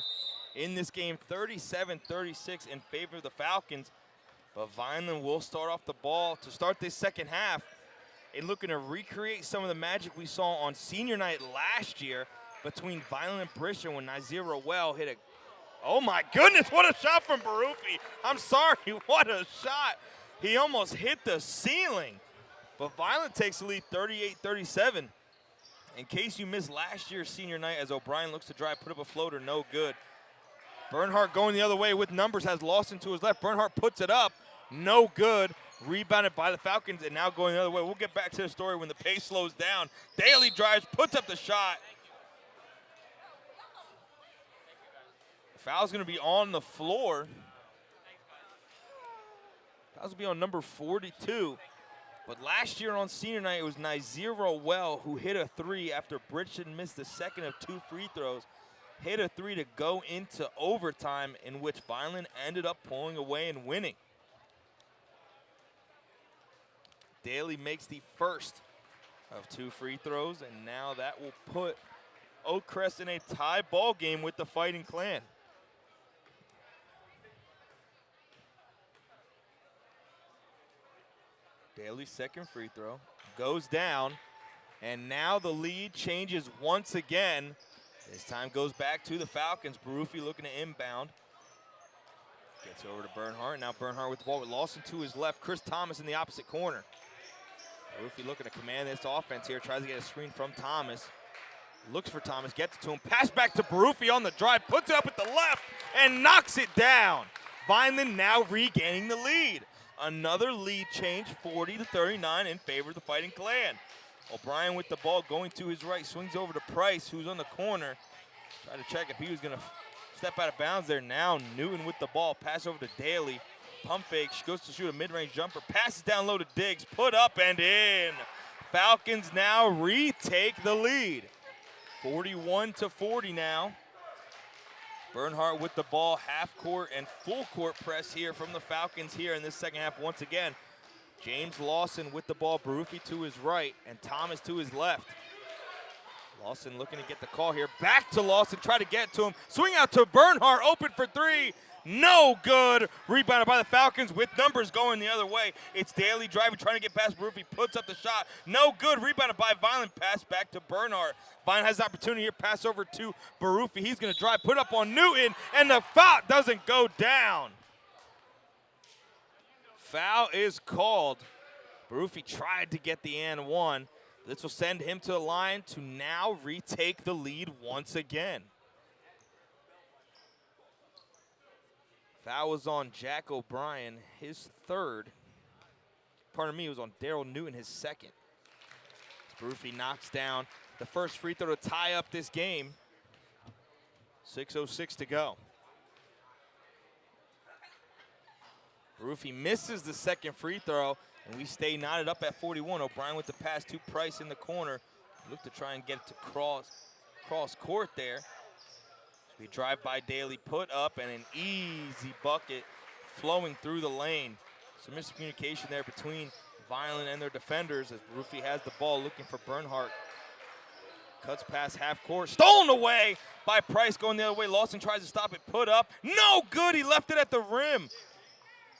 in this game, 37-36 in favor of the Falcons. But Vineland will start off the ball to start this second half and looking to recreate some of the magic we saw on senior night last year between Vineland and Brisha when Nazir Rowell hit a oh my goodness, what a shot from Barufi. I'm sorry, what a shot. He almost hit the ceiling. But Vineland takes the lead 38-37. In case you missed last year's senior night as O'Brien looks to drive, put up a floater, no good. Bernhardt going the other way with numbers, has Lawson to his left. Bernhardt puts it up, no good. Rebounded by the Falcons and now going the other way. We'll get back to the story when the pace slows down. Daly drives, puts up the shot. Foul's going to be on the floor. Foul's going to be on number 42. But last year on senior night, it was Nazir Rowell who hit a three after Bridgeton missed the second of two free throws. Hit a three to go into overtime, in which Vineland ended up pulling away and winning. Daly makes the first of two free throws, and now that will put Oakcrest in a tie ball game with the Fighting Clan. Daly's second free throw goes down, and now the lead changes once again. This time goes back to the Falcons. Barufi looking to inbound. Gets over to Bernhardt. Now Bernhardt with the ball with Lawson to his left. Chris Thomas in the opposite corner. Barufi looking to command this offense here. Tries to get a screen from Thomas. Looks for Thomas, gets it to him. Pass back to Barufi on the drive. Puts it up with the left and knocks it down. Vineland now regaining the lead. Another lead change, 40-39 in favor of the Fighting Clan. O'Brien with the ball going to his right, swings over to Price, who's on the corner. Try to check if he was going to step out of bounds there. Now Newton with the ball, pass over to Daly. Pump fake, she goes to shoot a mid-range jumper, passes down low to Diggs, put up and in. Falcons now retake the lead. 41-40 now. Bernhardt with the ball, half court and full court press here from the Falcons here in this second half once again. James Lawson with the ball, Barufi to his right and Thomas to his left. Lawson looking to get the call here. Back to Lawson, try to get to him. Swing out to Bernhardt, open for three. No good. Rebounded by the Falcons with numbers going the other way. It's Daly driving, trying to get past Barufi, puts up the shot. No good. Rebounded by Vineland, pass back to Bernhardt. Vineland has the opportunity here, pass over to Barufi. He's going to drive, put up on Newton, and the foul doesn't go down. Foul is called. Barufi tried to get the and one. This will send him to the line to now retake the lead once again. Foul was on Jack O'Brien, his third. Pardon me, it was on Daryl Newton, his second. Barufi knocks down the first free throw to tie up this game. 6:06 to go. Barufi misses the second free throw, and we stay knotted up at 41. O'Brien with the pass to Price in the corner. Look to try and get it to cross court there. We drive by Daly, put up, and an easy bucket flowing through the lane. Some miscommunication there between Vineland and their defenders as Barufi has the ball looking for Bernhardt. Cuts past half court, stolen away by Price going the other way. Lawson tries to stop it, put up, no good, he left it at the rim.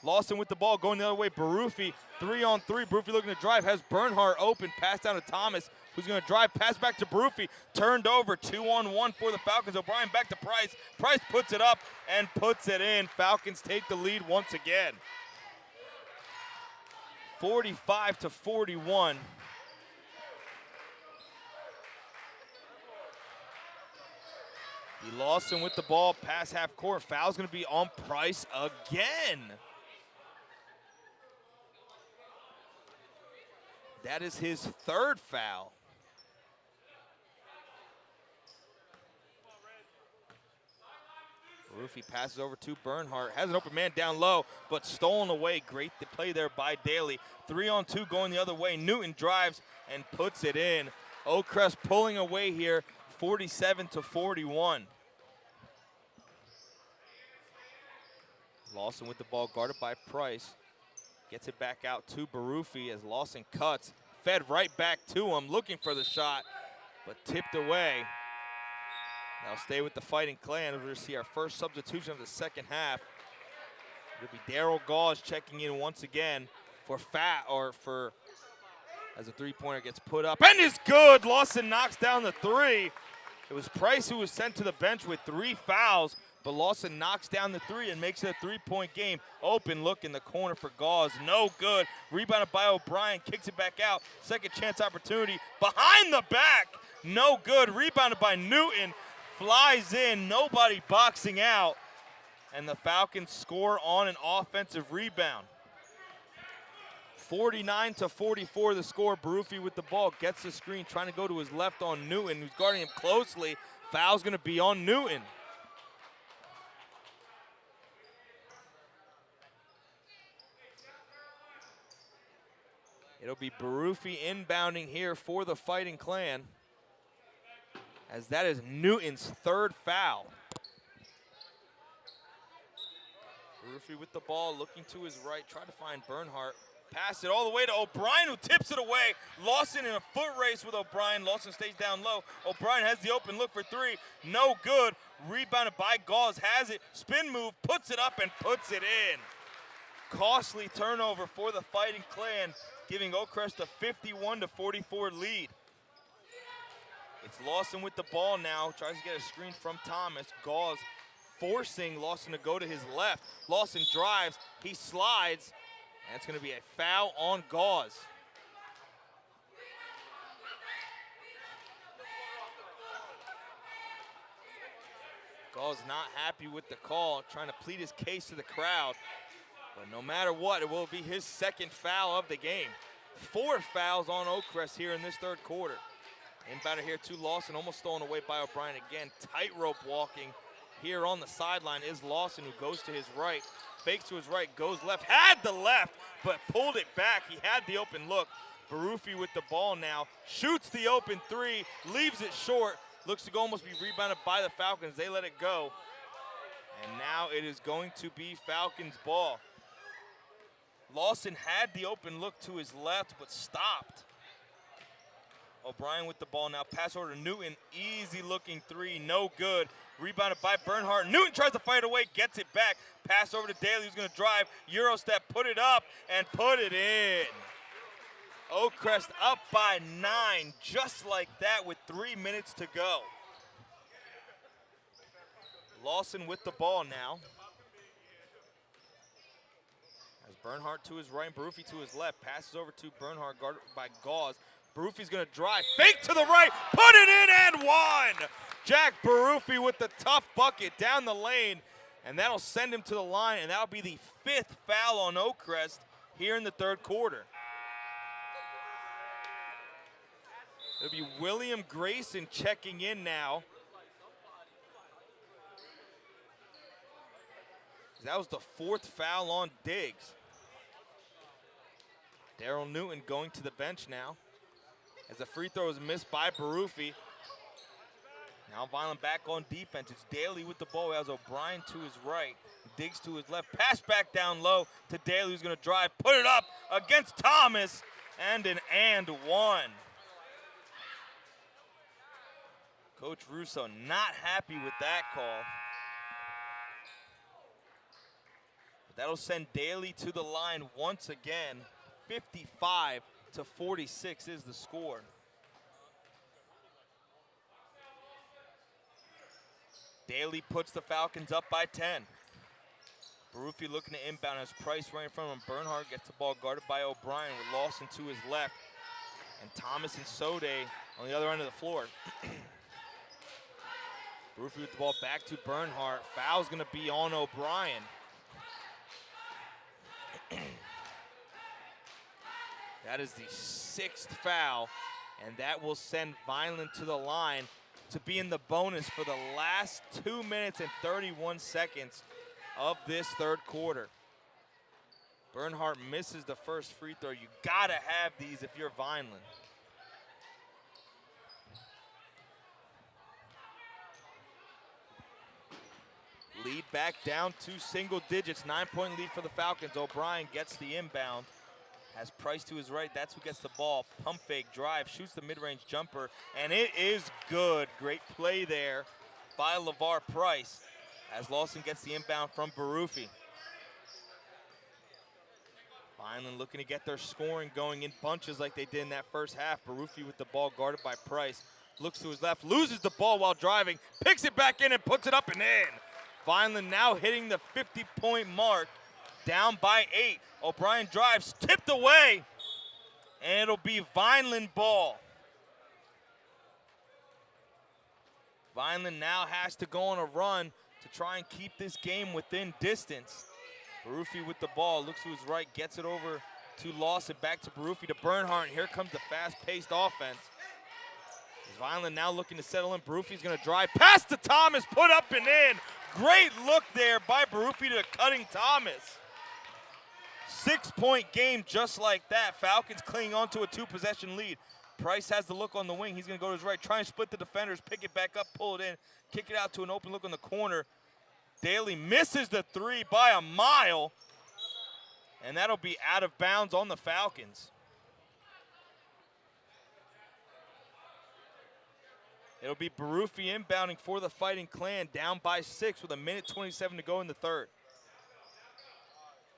Lawson with the ball going the other way, Barufi 3-on-3. Barufi looking to drive, has Bernhardt open, pass down to Thomas, who's going to drive, pass back to Barufi, turned over, 2-on-1 for the Falcons. O'Brien back to Price. Price puts it up and puts it in. Falcons take the lead once again. 45-41. Lawson with the ball, pass half court. Foul's going to be on Price again. That is his third foul. Barufi passes over to Bernhardt. Has an open man down low, but stolen away. Great play there by Daly. 3-on-2 going the other way. Newton drives and puts it in. Oakcrest pulling away here, 47-41. Lawson with the ball, guarded by Price. Gets it back out to Barufi as Lawson cuts. Fed right back to him, looking for the shot, but tipped away. They'll stay with the Fighting Clan. We're going to see our first substitution of the second half. It'll be Daryl Gauze checking in once again as a three-pointer gets put up and is good. Lawson knocks down the three. It was Price who was sent to the bench with 3 fouls, but Lawson knocks down the three and makes it a 3-point game. Open look in the corner for Gauze, no good. Rebounded by O'Brien, kicks it back out. Second chance opportunity behind the back, no good. Rebounded by Newton, flies in, nobody boxing out. And the Falcons score on an offensive rebound. 49-44 the score. Barufi with the ball, gets the screen, trying to go to his left on Newton, who's guarding him closely. Foul's gonna be on Newton. It'll be Barufi inbounding here for the Fighting Clan, as that is Newton's 3rd foul. Barufi with the ball, looking to his right, try to find Bernhardt. Pass it all the way to O'Brien, who tips it away. Lawson in a foot race with O'Brien. Lawson stays down low. O'Brien has the open look for 3. No good. Rebounded by Gauze, has it. Spin move, puts it up and puts it in. Costly turnover for the Fighting Clan, giving Oakcrest a 51-44 lead. It's Lawson with the ball now. Tries to get a screen from Thomas. Gauze forcing Lawson to go to his left. Lawson drives, he slides, and it's going to be a foul on Gauze. Gauze not happy with the call, trying to plead his case to the crowd. But no matter what, it will be his 2nd foul of the game. 4 fouls on Oakcrest here in this 3rd quarter. Inbounder here to Lawson, almost stolen away by O'Brien again. Tightrope walking here on the sideline is Lawson, who goes to his right. Fakes to his right, goes left, had the left, but pulled it back. He had the open look. Barufi with the ball now, shoots the open 3, leaves it short. Looks to go almost be rebounded by the Falcons. They let it go. And now it is going to be Falcons ball. Lawson had the open look to his left, but stopped. O'Brien with the ball now. Pass over to Newton. Easy looking 3, no good. Rebounded by Bernhardt. Newton tries to fight away, gets it back. Pass over to Daly, who's going to drive. Euro step, put it up, and put it in. Oakcrest up by 9, just like that with 3 minutes to go. Lawson with the ball now. As Bernhardt to his right, Barufi to his left. Passes over to Bernhardt, guarded by Gauze. Barufi's going to drive, fake to the right, put it in and 1! Jack Barufi with the tough bucket down the lane, and that'll send him to the line, and that'll be the 5th foul on Oakcrest here in the 3rd quarter. It'll be William Grayson checking in now. That was the 4th foul on Diggs. Daryl Newton going to the bench now, as the free throw is missed by Barufi. Now Vineland back on defense. It's Daly with the ball. He has O'Brien to his right. Diggs to his left. Pass back down low to Daly, who's going to drive. Put it up against Thomas. And an and 1. Coach Russo not happy with that call. But that'll send Daly to the line once again. 55-46 is the score. Daly puts the Falcons up by 10. Barufi looking to inbound as Price right in front of him. Bernhardt gets the ball guarded by O'Brien with Lawson to his left. And Thomas and Sode on the other end of the floor. Barufi with the ball back to Bernhardt. Foul's going to be on O'Brien. That is the 6th foul, and that will send Vineland to the line to be in the bonus for the last 2 minutes and 31 seconds of this 3rd quarter. Bernhardt misses the first free throw. You gotta have these if you're Vineland. Lead back down to single digits. 9-point lead for the Falcons. O'Brien gets the inbound. Has Price to his right. That's who gets the ball. Pump fake, drive, shoots the mid-range jumper, and it is good. Great play there by LeVar Price as Lawson gets the inbound from Barufi. Vineland looking to get their scoring going in bunches like they did in that first half. Barufi with the ball guarded by Price. Looks to his left, loses the ball while driving, picks it back in and puts it up and in. Vineland now hitting the 50-point mark, down by 8. O'Brien drives, tipped away, and it'll be Vineland ball. Vineland now has to go on a run to try and keep this game within distance. Barufi with the ball, looks to his right, gets it over to Lawson, back to Barufi to Bernhardt, and here comes the fast-paced offense. Vineland now looking to settle in. Barufi's gonna drive, pass to Thomas, put up and in. Great look there by Barufi to cutting Thomas. 6-point game just like that. Falcons clinging on to a 2-possession lead. Price has the look on the wing. He's gonna go to his right, try and split the defenders, pick it back up, pull it in, kick it out to an open look on the corner. Daly misses the 3 by a mile, and that'll be out of bounds on the Falcons. It'll be Barufi inbounding for the Fighting Clan, down by 6 with 1:27 to go in the third.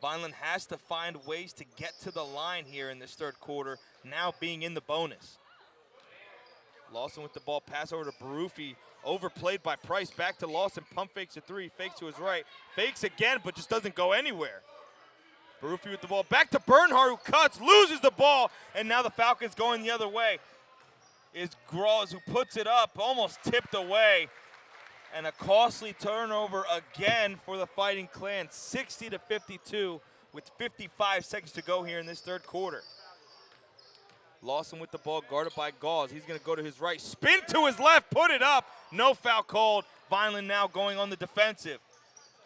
Vineland has to find ways to get to the line here in this third quarter, now being in the bonus. Lawson with the ball, pass over to Barufi, overplayed by Price, back to Lawson, pump fakes a 3, fakes to his right, fakes again, but just doesn't go anywhere. Barufi with the ball, back to Bernhardt, who cuts, loses the ball, and now the Falcons going the other way. Is Gross, who puts it up, almost tipped away. And a costly turnover again for the Fighting Clan, 60-52 with 55 seconds to go here in this third quarter. Lawson with the ball, guarded by Gauze. He's gonna go to his right, spin to his left, put it up. No foul called. Vineland now going on the defensive.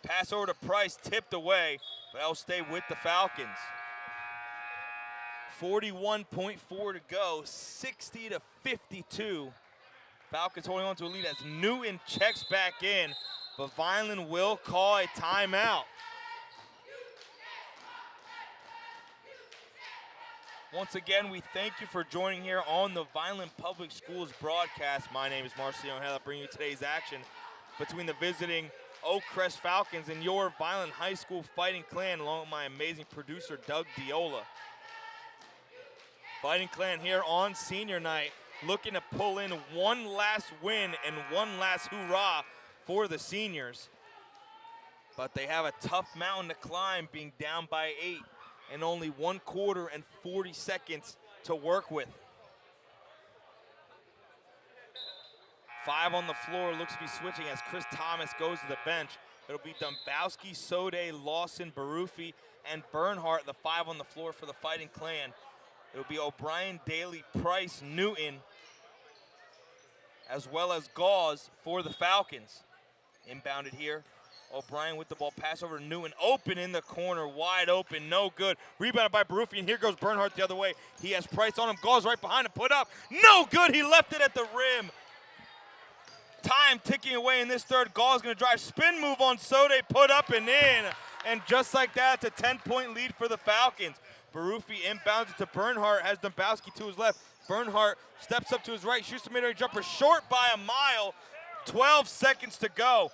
Pass over to Price, tipped away, but that'll stay with the Falcons. 41.4 to go, 60-52. Falcons holding on to a lead as Newton checks back in, but Vineland will call a timeout. Once again, we thank you for joining here on the Vineland Public Schools broadcast. My name is Marcio Hella, bringing you today's action between the visiting Oakcrest Falcons and your Vineland High School Fighting Clan, along with my amazing producer, Doug Diola. Fighting Clan here on senior night, looking to pull in one last win and one last hoorah for the seniors. But they have a tough mountain to climb, being down by 8 and only 1 quarter and 40 seconds to work with. 5 on the floor, looks to be switching as Chris Thomas goes to the bench. It'll be Dombowski, Sode, Lawson, Barufi, and Bernhardt, the 5 on the floor for the Fighting Clan. It'll be O'Brien, Daly, Price, Newton, as well as Gauze for the Falcons. Inbounded here. O'Brien with the ball, pass over to Newton, open in the corner, wide open, no good. Rebounded by Barufi, and here goes Bernhardt the other way. He has Price on him, Gauze right behind him, put up, no good, he left it at the rim. Time ticking away in this third. Gauze gonna drive, spin move on Sode, put up and in. And just like that, it's a 10-point lead for the Falcons. Barufi inbounds it to Bernhardt, has Dombowski to his left. Bernhardt steps up to his right, shoots the mid-range jumper, short by a mile. 12 seconds to go.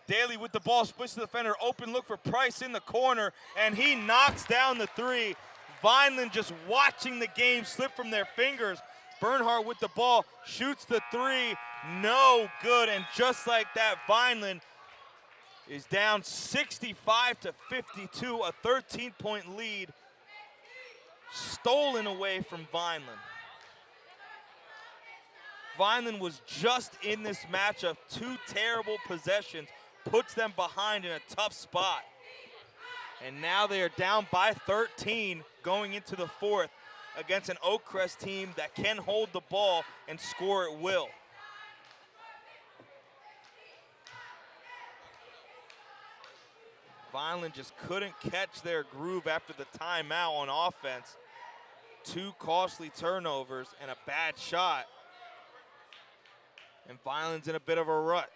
Daly with the ball, splits the defender, open look for Price in the corner, and he knocks down the 3. Vineland just watching the game slip from their fingers. Bernhardt with the ball, shoots the 3, no good, and just like that, Vineland is down 65-52, a 13-point lead stolen away from Vineland. Vineland was just in this matchup. 2 terrible possessions puts them behind in a tough spot. And now they are down by 13 going into the fourth against an Oakcrest team that can hold the ball and score at will. Vineland just couldn't catch their groove after the timeout on offense. 2 costly turnovers and a bad shot. And Vineland's in a bit of a rut.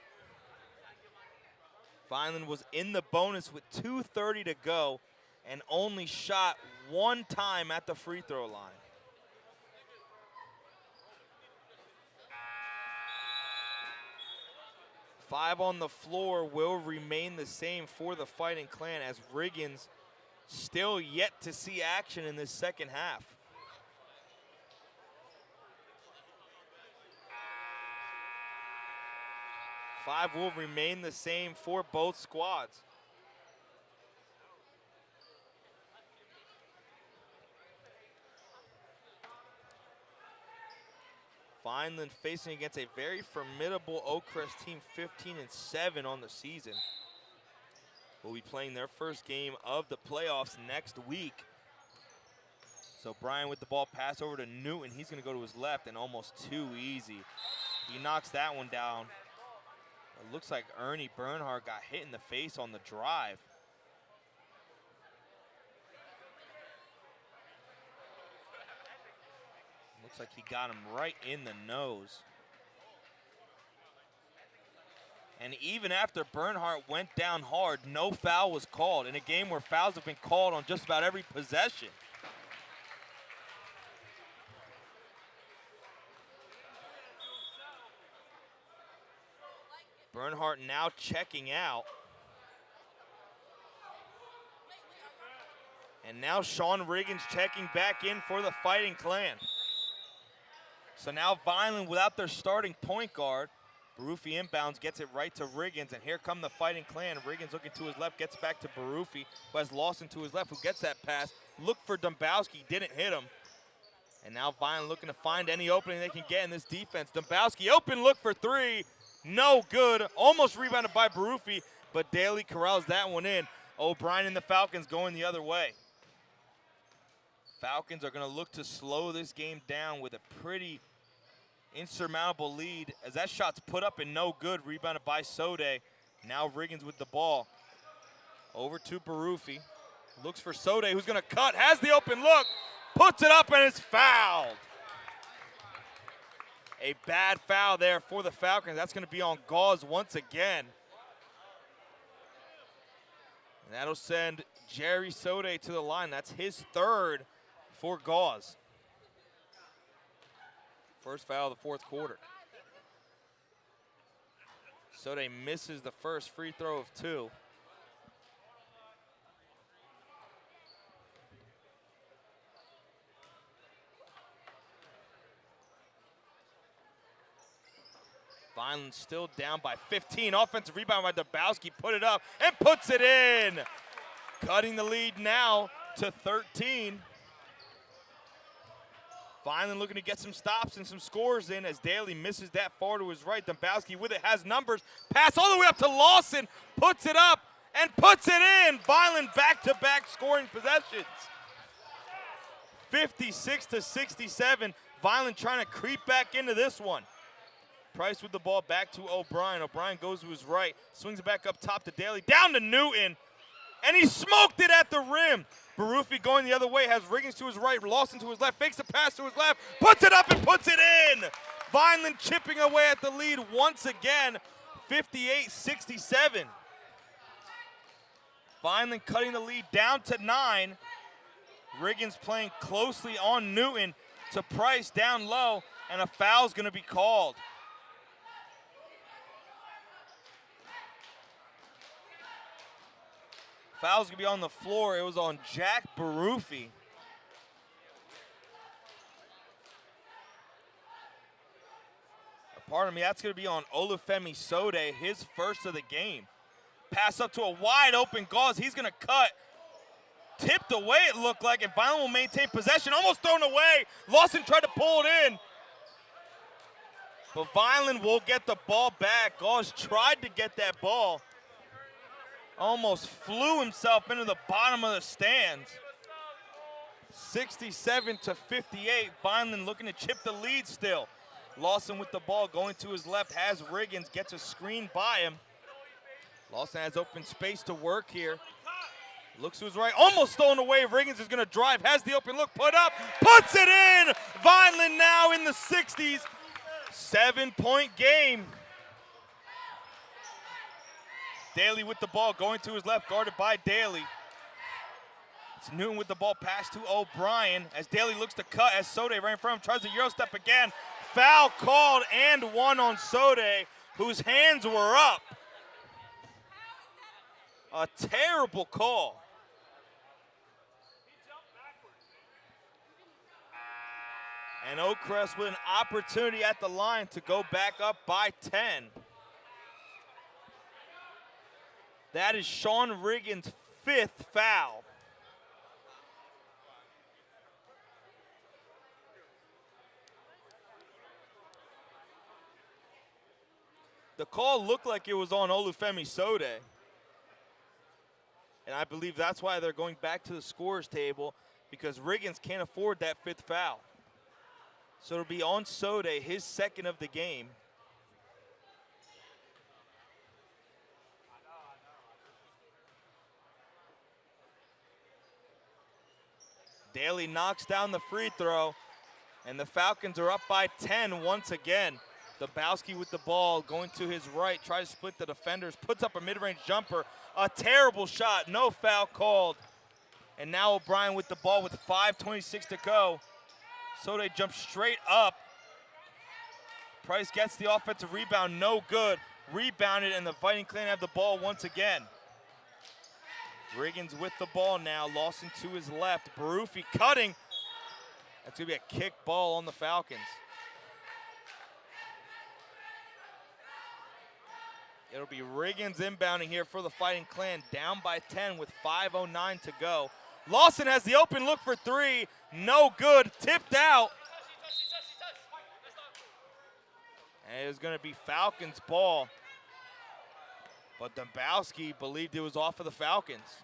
Vineland was in the bonus with 2:30 to go and only shot one time at the free throw line. Five on the floor will remain the same for the Fighting Clan as Riggins still yet to see action in this second half. Five will remain the same for both squads. Vineland facing against a very formidable Oakcrest team, 15-7 on the season. Will be playing their first game of the playoffs next week. So Brian with the ball, pass over to Newton. He's gonna go to his left and almost too easy. He knocks that one down. It looks like Ernie Bernhardt got hit in the face on the drive. Looks like he got him right in the nose. And even after Bernhardt went down hard, no foul was called in a game where fouls have been called on just about every possession. Bernhardt now checking out. And now Sean Riggins checking back in for the Fighting Clan. So now Vineland without their starting point guard. Barufi inbounds, gets it right to Riggins, and here come the Fighting Clan. Riggins looking to his left, gets back to Barufi, who has Lawson to his left, who gets that pass. Look for Dombrowski, didn't hit him. And now Vineland looking to find any opening they can get in this defense. Dombrowski open look for three, no good. Almost rebounded by Barufi, but Daly corrals that one in. O'Brien and the Falcons going the other way. Falcons are gonna look to slow this game down with a pretty insurmountable lead as that shot's put up and no good, rebounded by Sode. Now Riggins with the ball. Over to Barufi. Looks for Sode, who's gonna cut, has the open look, puts it up and it's fouled. A bad foul there for the Falcons. That's gonna be on Gauze once again. And that'll send Jerry Sode to the line. That's his third for Gauze. First foul of the fourth quarter. Sode misses the first free throw of two. Vineland still down by 15. Offensive rebound by Dombrowski, put it up and puts it in. Cutting the lead now to 13. Vineland looking to get some stops and some scores in as Daly misses that far to his right. Dombrowski with it, has numbers. Pass all the way up to Lawson, puts it up and puts it in. Vineland back-to-back scoring possessions. 56-67. Vineland trying to creep back into this one. Price with the ball back to O'Brien. O'Brien goes to his right, swings it back up top to Daly, down to Newton, and he smoked it at the rim. Barufi going the other way, has Riggins to his right, Lawson to his left, fakes the pass to his left, puts it up and puts it in. Vineland chipping away at the lead once again, 58-67. Vineland cutting the lead down to 9. Riggins playing closely on Newton to Price down low, and a foul's gonna be called. Foul's gonna be on the floor. It was on Jack Barufi. Pardon me, that's gonna be on Olufemi Sode, his first of the game. Pass up to a wide open Gauze. He's gonna cut. Tipped away it looked like, and Vineland will maintain possession. Almost thrown away. Lawson tried to pull it in. But Vineland will get the ball back. Gauze tried to get that ball. Almost flew himself into the bottom of the stands. 67-58. Vineland looking to chip the lead still. Lawson with the ball going to his left, has Riggins, gets a screen by him. Lawson has open space to work here. Looks to his right, almost stolen away. Riggins is gonna drive, has the open look, put up, puts it in! Vineland now in the 60s. 7-point game. Daly with the ball, going to his left, guarded by Daly. It's Newton with the ball, pass to O'Brien as Daly looks to cut as Sode right in front of him, tries to Euro step again. Foul called and one on Sode, whose hands were up. A terrible call. And Oakcrest with an opportunity at the line to go back up by 10. That is Sean Riggins' 5th foul. The call looked like it was on Olufemi Sode. And I believe that's why they're going back to the scorer's table, because Riggins can't afford that 5th foul. So it'll be on Sode, his 2nd of the game. Daly knocks down the free throw, and the Falcons are up by 10 once again. Dabowski with the ball, going to his right, tries to split the defenders, puts up a mid-range jumper. A terrible shot, no foul called. And now O'Brien with the ball with 5:26 to go. Sode jumps straight up. Price gets the offensive rebound, no good. Rebounded, and the Fighting Clan have the ball once again. Riggins with the ball now, Lawson to his left. Baruffi cutting. That's gonna be a kick ball on the Falcons. It'll be Riggins inbounding here for the Fighting Clan, down by 10 with 5:09 to go. Lawson has the open look for 3, no good, tipped out. And it was gonna be Falcons ball, but Dabowski believed it was off of the Falcons.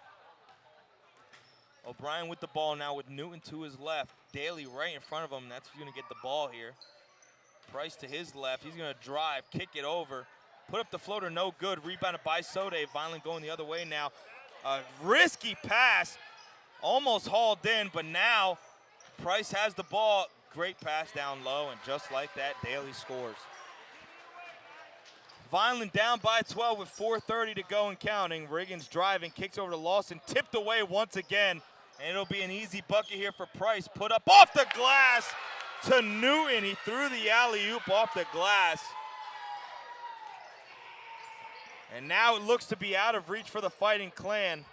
O'Brien with the ball now with Newton to his left. Daly right in front of him, that's who's gonna get the ball here. Price to his left, he's gonna drive, kick it over. Put up the floater, no good. Rebounded by Sode. Vineland going the other way now. A risky pass, almost hauled in, but now Price has the ball. Great pass down low, and just like that, Daly scores. Vineland down by 12 with 4:30 to go and counting. Riggins driving, kicks over to Lawson, tipped away once again, and it'll be an easy bucket here for Price. Put up off the glass to Newton. He threw the alley-oop off the glass. And now it looks to be out of reach for the Fighting Clan.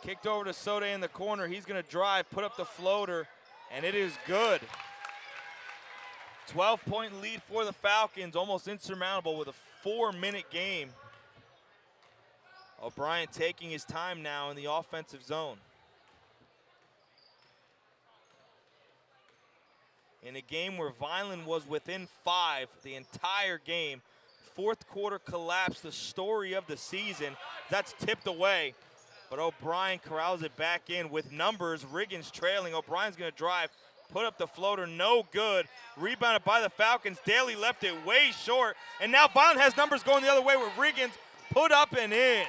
Kicked over to Sode in the corner. He's going to drive, put up the floater, and it is good. 12-point lead for the Falcons, almost insurmountable with a 4-minute game. O'Brien taking his time now in the offensive zone. In a game where Vineland was within 5 the entire game, 4th quarter collapse, the story of the season. That's tipped away, but O'Brien corrals it back in with numbers. Riggins trailing. O'Brien's going to drive, put up the floater, no good. Rebounded by the Falcons. Daly left it way short, and now Vineland has numbers going the other way with Riggins put up and in.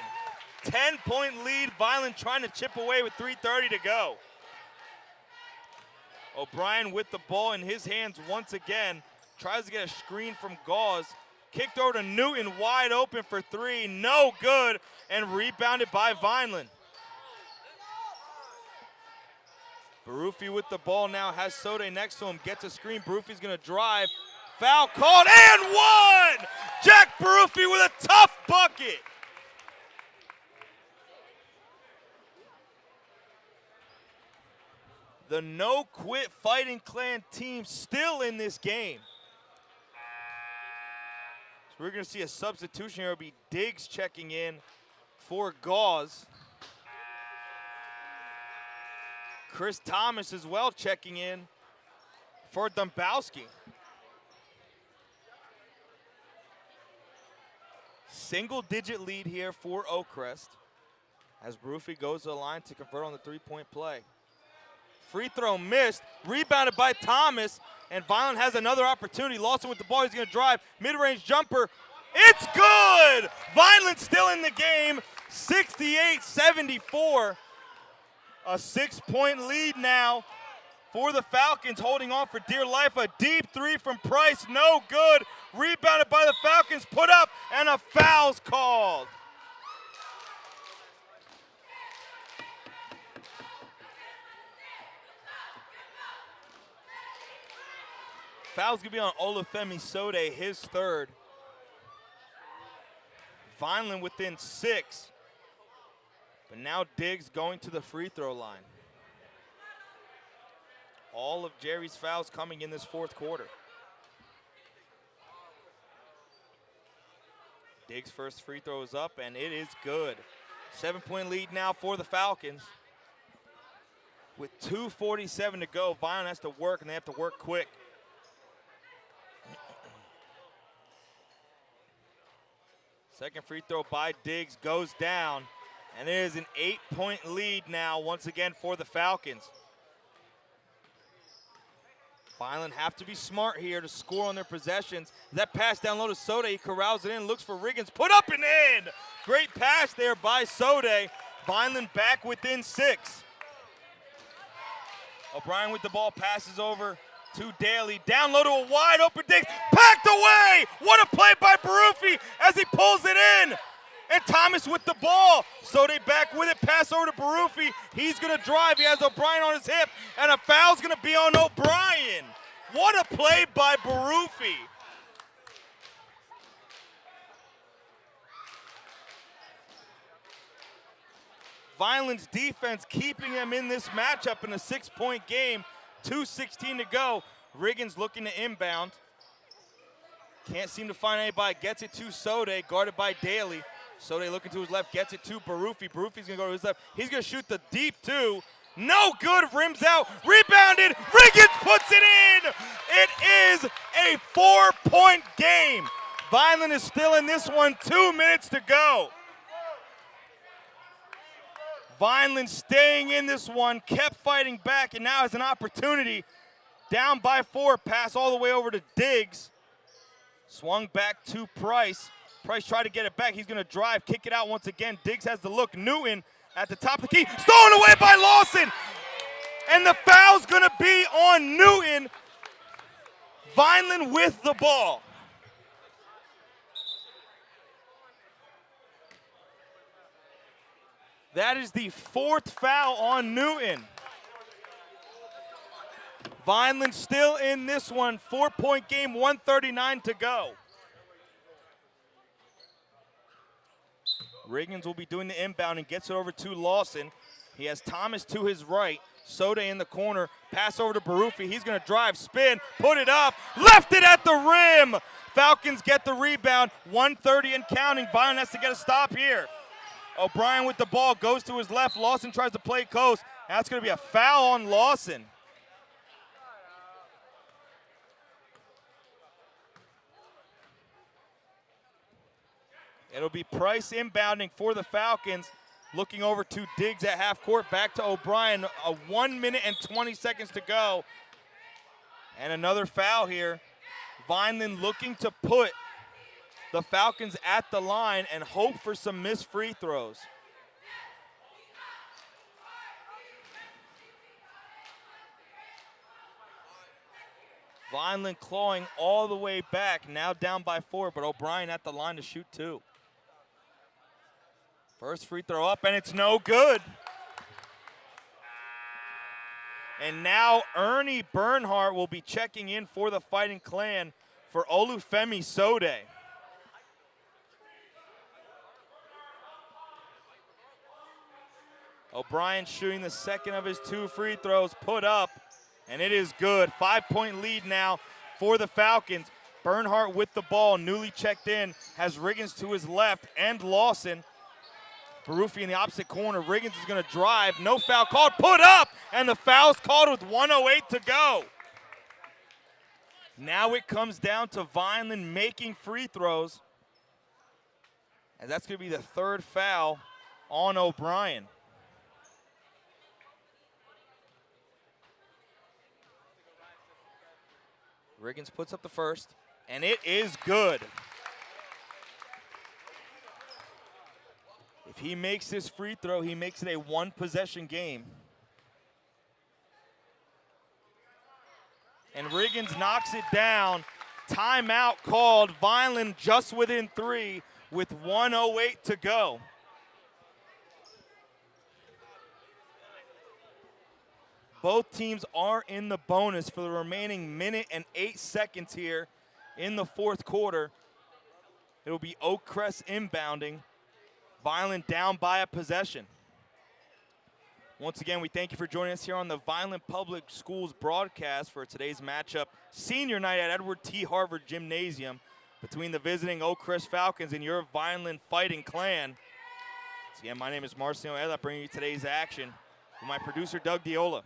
10-point lead. Vineland trying to chip away with 3:30 to go. O'Brien with the ball in his hands once again. Tries to get a screen from Gauze. Kicked over to Newton, wide open for 3, no good, and rebounded by Vineland. Baruffi with the ball now, has Sode next to him, gets a screen. Baruffi's gonna drive. Foul called and one! Jack Baruffi with a tough bucket. The no-quit Fighting Clan team still in this game. We're going to see a substitution here. It'll be Diggs checking in for Gauze. Chris Thomas as well checking in for Dabowski. Single-digit lead here for Oakcrest as Baruffi goes to the line to convert on the 3-point play. Free throw missed, rebounded by Thomas, and Vineland has another opportunity. Lawson with the ball, he's gonna drive, mid-range jumper, it's good! Vineland still in the game, 68-74. A 6-point lead now for the Falcons, holding on for dear life. A deep 3 from Price, no good. Rebounded by the Falcons, put up, and a foul's called. Foul's going to be on Olufemi Sode, his third. Vineland within 6. But now Diggs going to the free throw line. All of Jerry's fouls coming in this fourth quarter. Diggs' first free throw is up, and it is good. 7-point lead now for the Falcons. With 2:47 to go, Vineland has to work, and they have to work quick. Second free throw by Diggs goes down, and it is an 8-point lead now once again for the Falcons. Vineland have to be smart here to score on their possessions. That pass down low to Sode, he corrals it in, looks for Riggins, put up and in! Great pass there by Sode. Vineland back within 6. O'Brien with the ball, passes over to Daly. Down low to a wide open Diggs. Packed away! What a play by Baruffi as he pulls it in. And Thomas with the ball. Sode back with it, pass over to Baruffi. He's going to drive. He has O'Brien on his hip. And a foul's going to be on O'Brien. What a play by Baruffi. Vineland's defense keeping them in this matchup in a 6-point game. 2:16 to go. Riggins looking to inbound. Can't seem to find anybody. Gets it to Sode, guarded by Daly. Sode looking to his left, gets it to Baruffi. Baruffi's going to go to his left. He's going to shoot the deep two. No good, rims out, rebounded. Riggins puts it in. It is a 4-point game. Vineland is still in this one, 2 minutes to go. Vineland staying in this one, kept fighting back, and now has an opportunity. Down by 4, pass all the way over to Diggs. Swung back to Price. Price tried to get it back. He's going to drive, kick it out once again. Diggs has the look. Newton at the top of the key. Stolen away by Lawson. And the foul's going to be on Newton. Vineland with the ball. That is the 4th foul on Newton. Vineland still in this one. 4-point game, 1:39 to go. Riggins will be doing the inbound and gets it over to Lawson. He has Thomas to his right. Sode in the corner. Pass over to Baruffi. He's going to drive, spin, put it up, left it at the rim. Falcons get the rebound. 1:30 and counting. Vineland has to get a stop here. O'Brien with the ball, goes to his left. Lawson tries to play coast. That's going to be a foul on Lawson. It'll be Price inbounding for the Falcons. Looking over to Diggs at half court. Back to O'Brien. 1 minute and 20 seconds to go. And another foul here. Vineland looking to put the Falcons at the line and hope for some missed free throws. Vineland clawing all the way back, now down by 4, but O'Brien at the line to shoot 2. First free throw up, and it's no good. And now Ernie Bernhardt will be checking in for the Fighting Clan for Olufemi Sode. O'Brien shooting the second of his 2 free throws, put up, and it is good. 5-point lead now for the Falcons. Bernhardt with the ball, newly checked in, has Riggins to his left and Lawson. Baruffi in the opposite corner. Riggins is going to drive. No foul called. Put up! And the foul's called with 1:08 to go. Now it comes down to Vineland making free throws. And that's going to be the 3rd foul on O'Brien. Riggins puts up the first, and it is good. If he makes this free throw, he makes it a 1-possession game. And Riggins knocks it down. Timeout called. Vineland just within 3 with 1:08 to go. Both teams are in the bonus for the remaining minute and 8 seconds here in the fourth quarter. It'll be Oakcrest inbounding. Vineland down by a possession. Once again, we thank you for joining us here on the Vineland Public Schools broadcast for today's matchup, senior night at Edward T. Harvard Gymnasium, between the visiting Oakcrest Falcons and your Vineland Fighting Clan. Once again, my name is Marcio Ella, bringing you today's action with my producer, Doug Diola.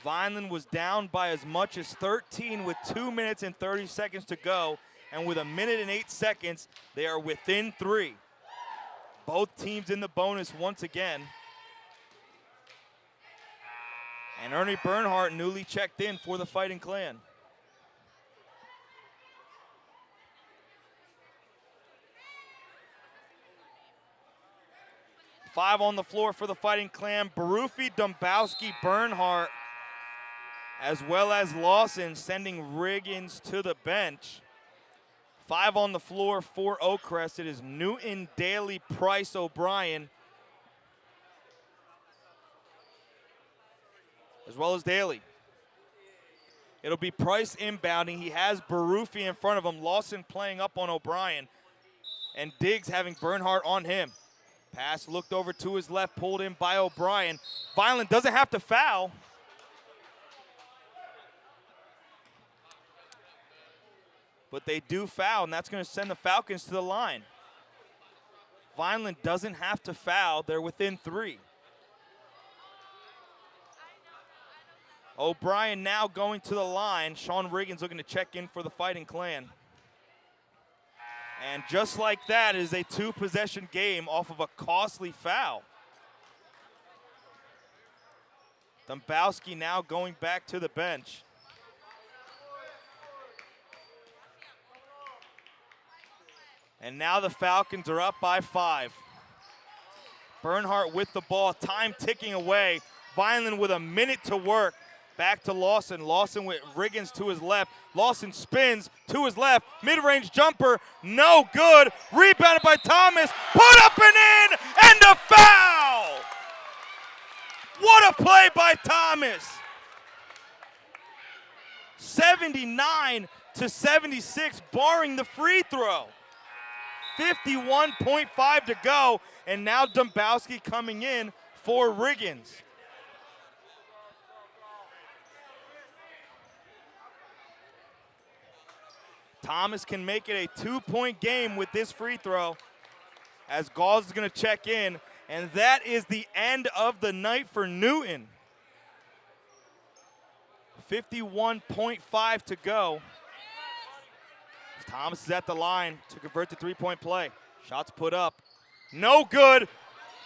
Vineland was down by as much as 13 with 2 minutes and 30 seconds to go, and with a minute and 8 seconds, they are within 3. Both teams in the bonus once again. And Ernie Bernhardt newly checked in for the Fighting Clan. Five on the floor for the Fighting Clan. Barufi, Dombowski, Bernhardt, as well as Lawson, sending Riggins to the bench. 5 on the floor for Oakcrest. It is Newton, Daly, Price, O'Brien, as well as Daly. It'll be Price inbounding. He has Barufi in front of him. Lawson playing up on O'Brien, and Diggs having Bernhardt on him. Pass looked over to his left, pulled in by O'Brien. Vineland doesn't have to foul. But they do foul, and that's going to send the Falcons to the line. Vineland doesn't have to foul. They're within 3. O'Brien now going to the line. Sean Riggins looking to check in for the Fighting Clan. And just like that, it is a 2-possession game off of a costly foul. Dombowski now going back to the bench. And now the Falcons are up by 5. Bernhardt with the ball, time ticking away. Vineland with a minute to work. Back to Lawson. Lawson with Riggins to his left. Lawson spins to his left. Mid-range jumper, no good. Rebounded by Thomas. Put up and in, and a foul! What a play by Thomas. 79 to 76, barring the free throw. 51.5 to go, and now Dombowski coming in for Riggins. Thomas can make it a 2-point game with this free throw, as Gauls is going to check in, and that is the end of the night for Newton. 51.5 to go. Thomas is at the line to convert the 3-point play. Shots put up. No good.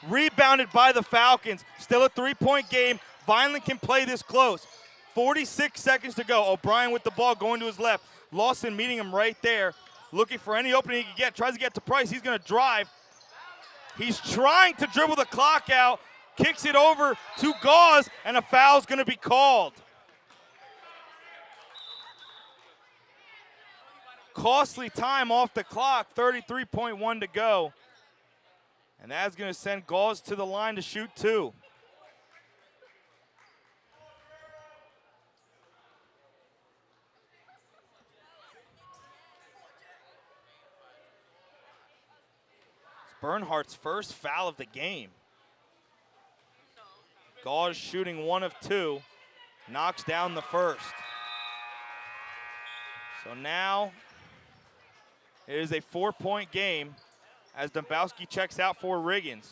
Rebounded by the Falcons. Still a 3-point game. Vineland can play this close. 46 seconds to go. O'Brien with the ball going to his left. Lawson meeting him right there. Looking for any opening he can get. Tries to get to Price. He's going to drive. He's trying to dribble the clock out. Kicks it over to Gauze, and a foul's going to be called. Costly time off the clock, 33.1 to go. And that's going to send Gauze to the line to shoot 2. It's Bernhardt's first foul of the game. Gauze shooting 1 of 2, knocks down the first. So now it is a 4-point game as Dombowski checks out for Riggins.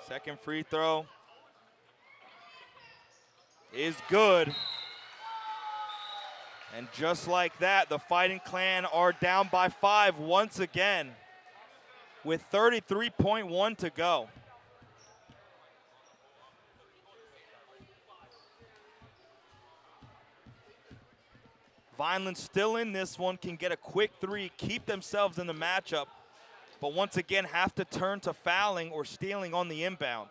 Second free throw is good. And just like that, the Fighting Clan are down by 5 once again with 33.1 to go. Vineland still in this one, can get a quick 3, keep themselves in the matchup, but once again have to turn to fouling or stealing on the inbound.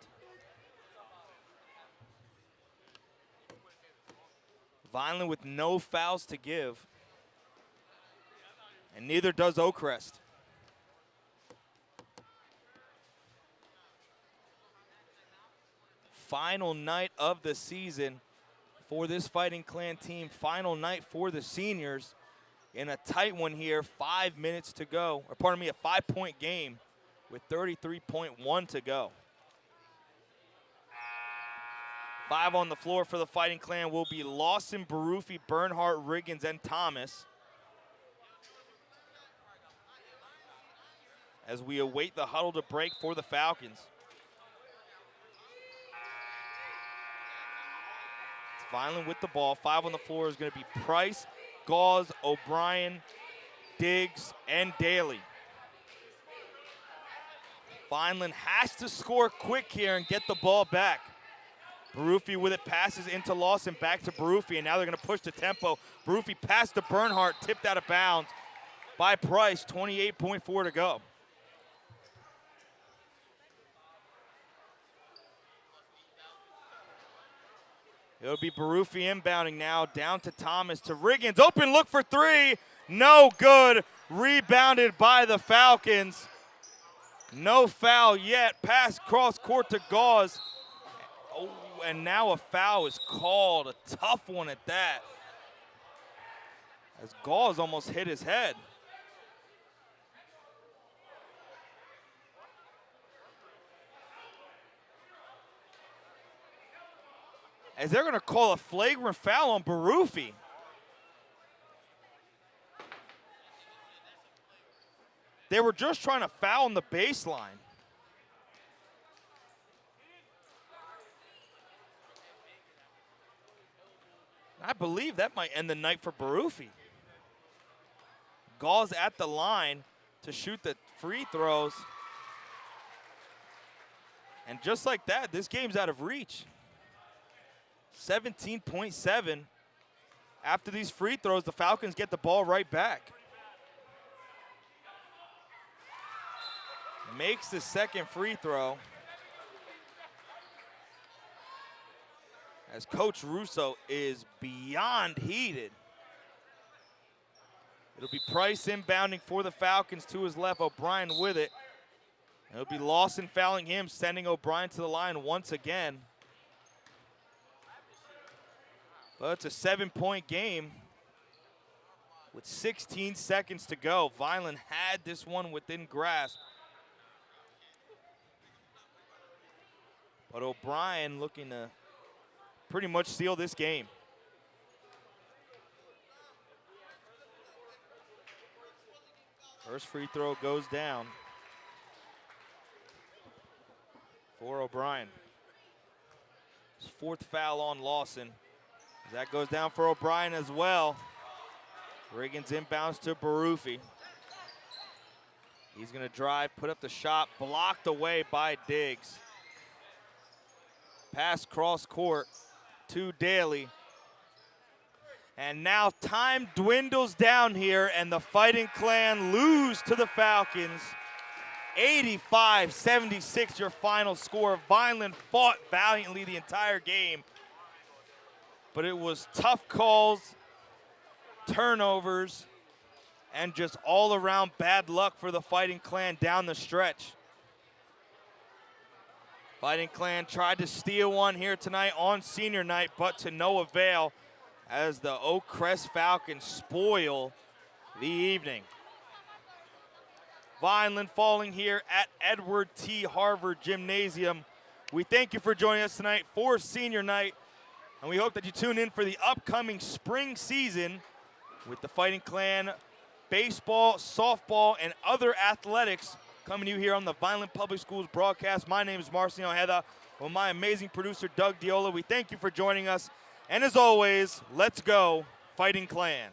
Vineland with no fouls to give, and neither does Oakcrest. final night of the season for this Fighting Clan team. Final night for the seniors in a tight one here. 5 minutes to go, or pardon me, a 5-point game with 33.1 to go. 5 on the floor for the Fighting Clan will be Lawson, Barufi, Bernhardt, Riggins, and Thomas. As we await the huddle to break for the Falcons. It's Vineland with the ball. 5 on the floor is going to be Price, Gauze, O'Brien, Diggs, and Daly. Vineland has to score quick here and get the ball back. Barufi with it, passes into Lawson, back to Barufi, and now they're going to push the tempo. Barufi passed to Bernhardt, tipped out of bounds by Price, 28.4 to go. It'll be Barufi inbounding now, down to Thomas, to Riggins. Open look for 3. No good. Rebounded by the Falcons. No foul yet. Pass cross court to Gauze. Oh, and now a foul is called. A tough one at that. As Gauze almost hit his head. As they're going to call a flagrant foul on Barufi. They were just trying to foul on the baseline. I believe that might end the night for Barufi. Gauze at the line to shoot the free throws. And just like that, this game's out of reach. 17.7. After these free throws, the Falcons get the ball right back. Makes the second free throw. As Coach Russo is beyond heated. It'll be Price inbounding for the Falcons to his left, O'Brien with it. It'll be Lawson fouling him, sending O'Brien to the line once again. But it's a 7-point game with 16 seconds to go. Vineland had this one within grasp. But O'Brien looking to pretty much seal this game. First free throw goes down for O'Brien. His 4th foul on Lawson. That goes down for O'Brien as well. Riggins inbounds to Barufi. He's going to drive, put up the shot, blocked away by Diggs. Pass cross court to Daly. And now time dwindles down here, and the Fighting Clan lose to the Falcons. 85-76 your final score. Vineland fought valiantly the entire game. But it was tough calls, turnovers, and just all-around bad luck for the Fighting Clan down the stretch. Fighting Clan tried to steal one here tonight on senior night, but to no avail as the Oakcrest Falcons spoil the evening. Vineland falling here at Edward T. Harvard Gymnasium. We thank you for joining us tonight for senior night. And we hope that you tune in for the upcoming spring season with the Fighting Clan baseball, softball, and other athletics coming to you here on the Vineland Public Schools broadcast. My name is Marcelo Ojeda with my amazing producer, Doug Diola. We thank you for joining us. And as always, let's go Fighting Clan.